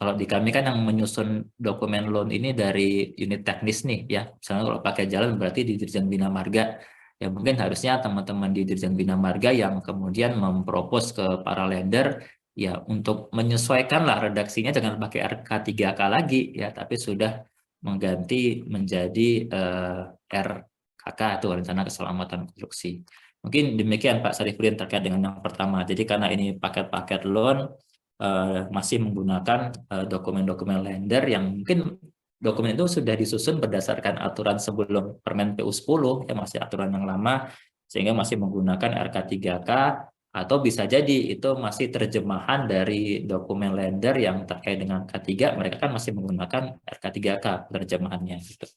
kalau di kami kan yang menyusun dokumen loan ini dari unit teknis nih ya. Misalnya kalau pakai jalan berarti di Dirjen Bina Marga. Ya mungkin harusnya teman-teman di Dirjen Bina Marga yang kemudian mempropos ke para lender ya untuk menyesuaikan lah redaksinya jangan pakai RK3K lagi ya, tapi sudah mengganti menjadi RKK itu rencana keselamatan konstruksi. Mungkin demikian Pak Sarifudin terkait dengan yang pertama. Jadi karena ini paket-paket loan masih menggunakan dokumen-dokumen lender yang mungkin dokumen itu sudah disusun berdasarkan aturan sebelum Permen PU 10 ya, masih aturan yang lama sehingga masih menggunakan RK3K, atau bisa jadi itu masih terjemahan dari dokumen lender yang terkait dengan K3, mereka kan masih menggunakan RK3K terjemahannya gitu.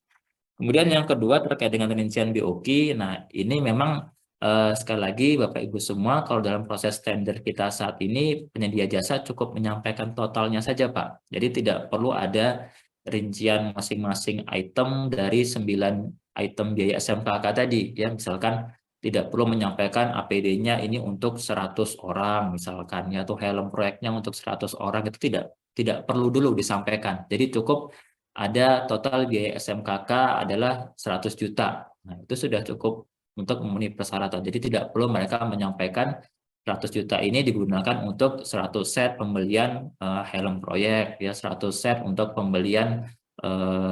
Kemudian yang kedua terkait dengan rincian BOQ, nah ini memang sekali lagi Bapak Ibu semua, kalau dalam proses tender kita saat ini penyedia jasa cukup menyampaikan totalnya saja, Pak. Jadi tidak perlu ada rincian masing-masing item dari 9 item biaya SMKK tadi ya. Misalkan tidak perlu menyampaikan APD-nya ini untuk 100 orang misalkan ya, atau helm proyeknya untuk 100 orang, itu tidak perlu dulu disampaikan. Jadi cukup ada total biaya SMKK adalah 100 juta. Nah, itu sudah cukup untuk memenuhi persyaratan. Jadi tidak perlu mereka menyampaikan 100 juta ini digunakan untuk 100 set pembelian helm proyek, ya 100 set untuk pembelian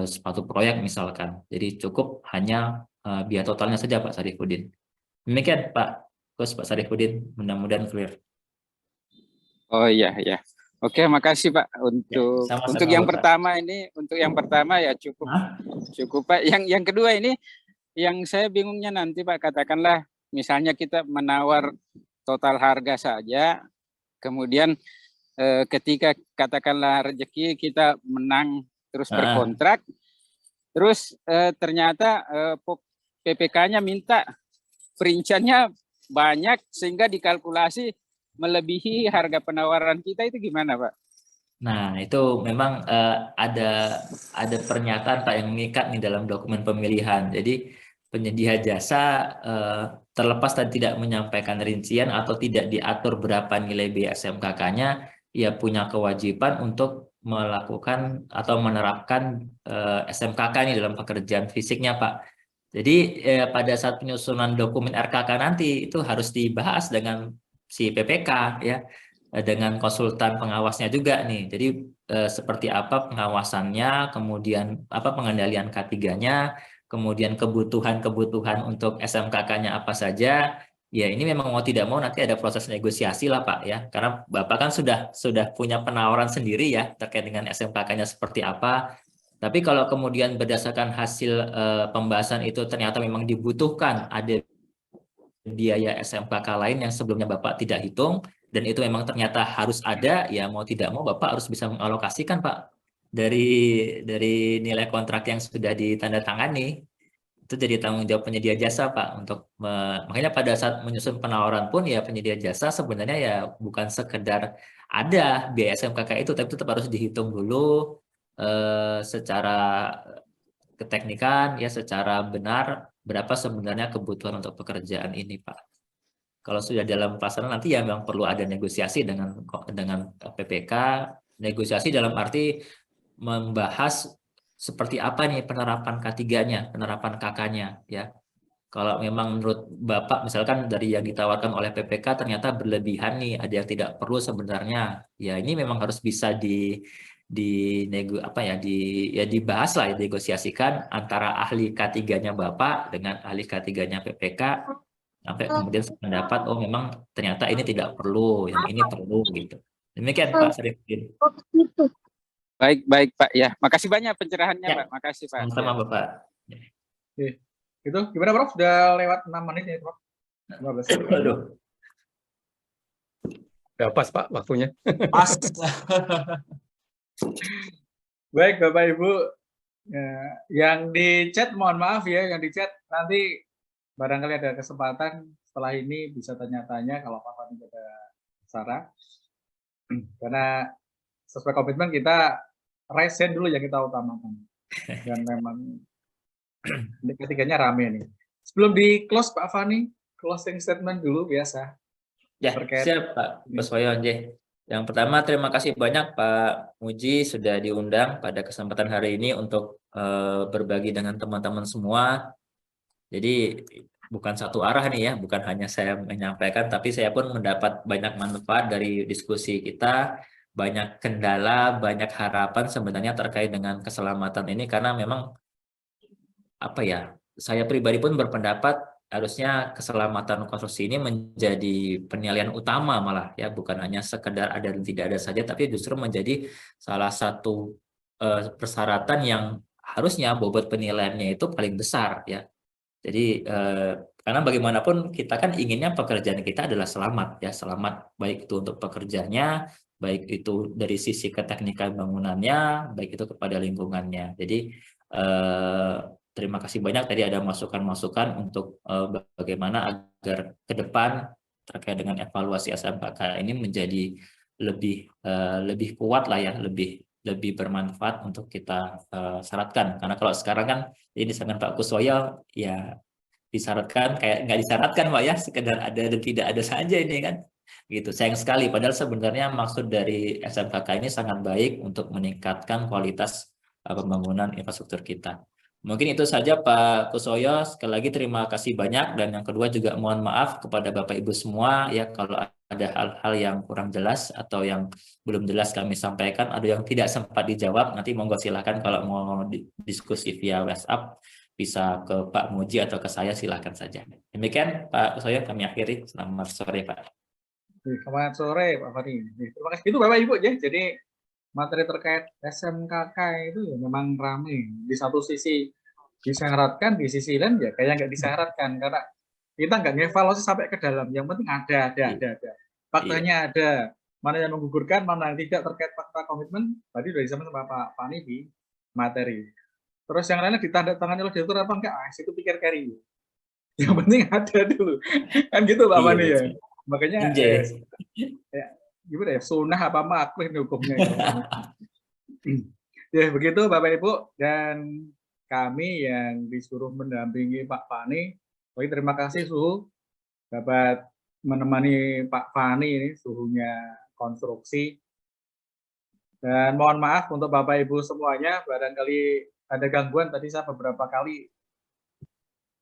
sepatu proyek misalkan. Jadi cukup hanya biaya totalnya saja Pak Sarifudin. Demikian Pak Kus, Pak Sarifudin, mudah-mudahan clear. Oh iya, ya. Oke, makasih Pak untuk Sama-sama, untuk yang Pak. pertama ini, untuk yang pertama ya cukup Pak. Yang kedua ini yang saya bingungnya nanti Pak, katakanlah misalnya kita menawar total harga saja, kemudian ketika katakanlah rezeki kita menang terus berkontrak, terus ternyata PPK-nya minta perinciannya banyak sehingga dikalkulasi melebihi harga penawaran kita, itu gimana Pak? Nah, itu memang ada pernyataan Pak yang mengikat nih dalam dokumen pemilihan. Jadi penyedia jasa terlepas dan tidak menyampaikan rincian atau tidak diatur berapa nilai BSMKK-nya, ia punya kewajiban untuk melakukan atau menerapkan SMKK ini dalam pekerjaan fisiknya, Pak. Jadi pada saat penyusunan dokumen RKK nanti itu harus dibahas dengan si PPK ya, dengan konsultan pengawasnya juga nih. Jadi seperti apa pengawasannya, kemudian apa pengendalian K3-nya, kemudian kebutuhan-kebutuhan untuk SMKK-nya apa saja. Ya ini memang mau tidak mau nanti ada proses negosiasi lah Pak ya. Karena Bapak kan sudah punya penawaran sendiri ya terkait dengan SMKK-nya seperti apa. Tapi kalau kemudian berdasarkan hasil pembahasan itu ternyata memang dibutuhkan ada biaya SMKK lain yang sebelumnya Bapak tidak hitung, dan itu memang ternyata harus ada, ya mau tidak mau Bapak harus bisa mengalokasikan Pak dari nilai kontrak yang sudah ditandatangani. Itu jadi tanggung jawab penyedia jasa Pak untuk makanya pada saat menyusun penawaran pun ya penyedia jasa sebenarnya ya bukan sekedar ada biaya SMKK itu, tapi tetap harus dihitung dulu secara keteknikan ya, secara benar berapa sebenarnya kebutuhan untuk pekerjaan ini Pak. Kalau sudah dalam pelaksanaan nanti ya memang perlu ada negosiasi dengan PPK, negosiasi dalam arti membahas seperti apa nih penerapan K3-nya, penerapan KK-nya ya. Kalau memang menurut Bapak misalkan dari yang ditawarkan oleh PPK ternyata berlebihan nih, ada yang tidak perlu sebenarnya. Ya ini memang harus bisa dibahas lah, digosiasikan antara ahli K3-nya Bapak dengan ahli K3-nya PPK sampai kemudian sependapat oh memang ternyata ini tidak perlu, yang ini perlu gitu. Demikian Pak Sarifudin. Baik, baik Pak. Ya, makasih banyak pencerahannya Ya, Pak. Makasih Pak. sama-sama Bapak. Oke. Itu gimana Prof? Sudah lewat 6 menit ya Prof? 15. Aduh. Udah pas Pak waktunya. Pas. Baik Bapak Ibu, ya, yang di chat mohon maaf ya, yang di chat nanti barangkali ada kesempatan setelah ini bisa tanya-tanya kalau Pak Fani ada saran. Karena sesuai komitmen kita resen dulu yang kita utamakan. Dan memang K3-nya rame nih. Sebelum di close Pak Fani, closing statement dulu biasa. Ya, siap Pak Baswayo. Yang pertama terima kasih banyak Pak Muji sudah diundang pada kesempatan hari ini untuk berbagi dengan teman-teman semua. Jadi bukan satu arah nih ya, bukan hanya saya menyampaikan, tapi saya pun mendapat banyak manfaat dari diskusi kita, banyak kendala, banyak harapan sebenarnya terkait dengan keselamatan ini, karena memang apa ya, saya pribadi pun berpendapat harusnya keselamatan konstruksi ini menjadi penilaian utama malah ya, bukan hanya sekedar ada dan tidak ada saja, tapi justru menjadi salah satu persyaratan yang harusnya bobot penilaiannya itu paling besar ya. Jadi karena bagaimanapun kita kan inginnya pekerjaan kita adalah selamat ya, selamat baik itu untuk pekerjanya, baik itu dari sisi keteknikan bangunannya, baik itu kepada lingkungannya. Jadi terima kasih banyak tadi ada masukan-masukan untuk bagaimana agar ke depan terkait dengan evaluasi SMKK ini menjadi lebih kuat lah ya, lebih bermanfaat untuk kita syaratkan. Karena kalau sekarang kan ini dengan Pak Kuswoyo ya disyaratkan kayak nggak disyaratkan Pak ya, sekedar ada dan tidak ada saja ini kan gitu. Sayang sekali, padahal sebenarnya maksud dari SMKK ini sangat baik untuk meningkatkan kualitas pembangunan infrastruktur kita. Mungkin itu saja Pak Kuswoyo. Sekali lagi terima kasih banyak, dan yang kedua juga mohon maaf kepada Bapak Ibu semua ya kalau ada hal-hal yang kurang jelas atau yang belum jelas kami sampaikan, ada yang tidak sempat dijawab, nanti monggo silakan kalau mau diskusi via WhatsApp bisa ke Pak Muji atau ke saya, silakan saja. Demikian Pak Kuswoyo, kami akhiri. Selamat sore Pak. Selamat sore Pak Fani. Terima kasih. Itu Bapak Ibu ya. Jadi materi terkait SMKK itu ya memang ramai. Di satu sisi disyaratkan, di sisi lain ya kayak nggak disyaratkan, karena kita nggak ngevaluasi sampai ke dalam. Yang penting ada. Faktanya ada. Mana yang menggugurkan, mana yang tidak terkait fakta komitmen. Tadi sudah disampaikan sama Pak Fani di materi. Terus yang lainnya ditandatangani oleh direktur apa enggak? Itu pikir carry. Yang penting ada dulu. Kan gitu Pak Fani ya. Makanya gimana ya, sunnah apa makruh ini hukumnya. Ya begitu Bapak Ibu, dan kami yang disuruh mendampingi Pak Fani. Oke, terima kasih Suhu dapat menemani Pak Fani ini, Suhunya konstruksi. Dan mohon maaf untuk Bapak Ibu semuanya, barangkali ada gangguan tadi saya beberapa kali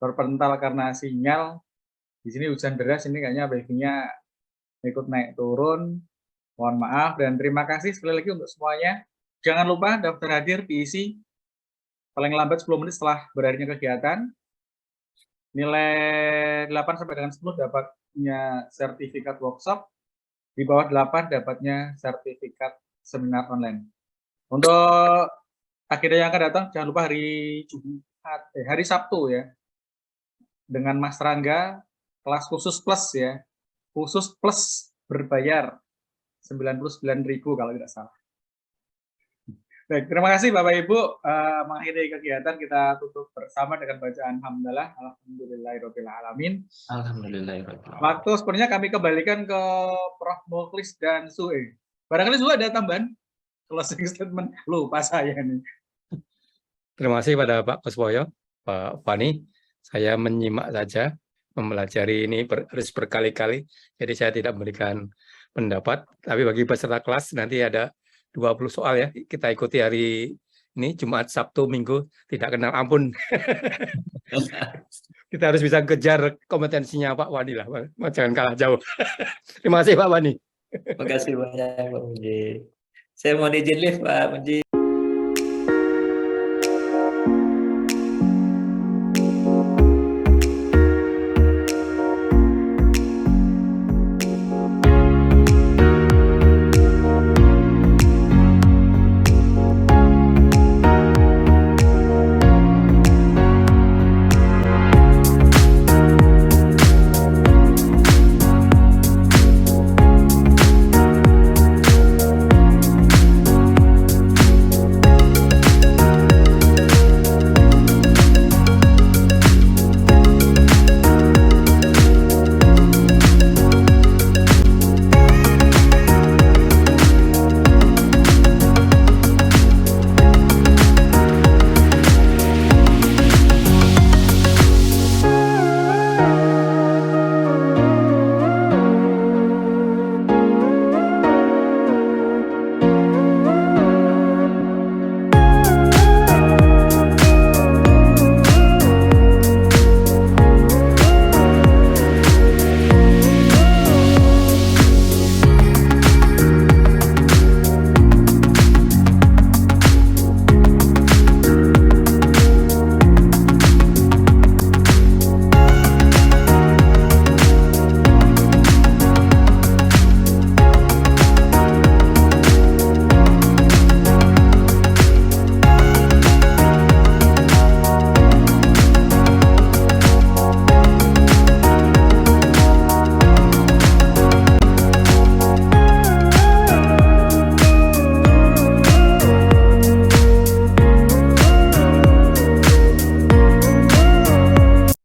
terpental karena sinyal. Di sini hujan deras, ini kayaknya wifi-nya ikut naik turun. Mohon maaf dan terima kasih sekali lagi untuk semuanya. Jangan lupa daftar hadir diisi paling lambat 10 menit setelah berakhirnya kegiatan. Nilai 8 sampai dengan 10 dapatnya sertifikat workshop. Di bawah 8 dapatnya sertifikat seminar online. Untuk agenda yang akan datang, jangan lupa hari Sabtu ya. Dengan Mas Rangga, kelas khusus plus ya. Khusus plus berbayar 99.000 kalau tidak salah. Baik, terima kasih Bapak Ibu. Mengakhiri kegiatan kita tutup bersama dengan bacaan hamdalah. Alhamdulillahirabbil alamin. Alhamdulillahirabbil alamin. Waktu sebenarnya kami kembalikan ke Prof. Mukhlis dan Sue. Barangkali Sue ada tambahan closing statement. Lupa saya nih. Terima kasih pada Pak Kuswoyo, Pak Fani. Saya menyimak saja, mempelajari ini harus berkali-kali. Jadi saya tidak memberikan pendapat. Tapi bagi peserta kelas nanti ada 20 soal ya, kita ikuti hari ini, Jumat, Sabtu, Minggu, tidak kenal ampun. Kita harus bisa kejar kompetensinya Pak Wani lah, jangan kalah jauh. Terima kasih Pak Wani. Terima kasih banyak Pak Muji. Saya mau izin live Pak Muji.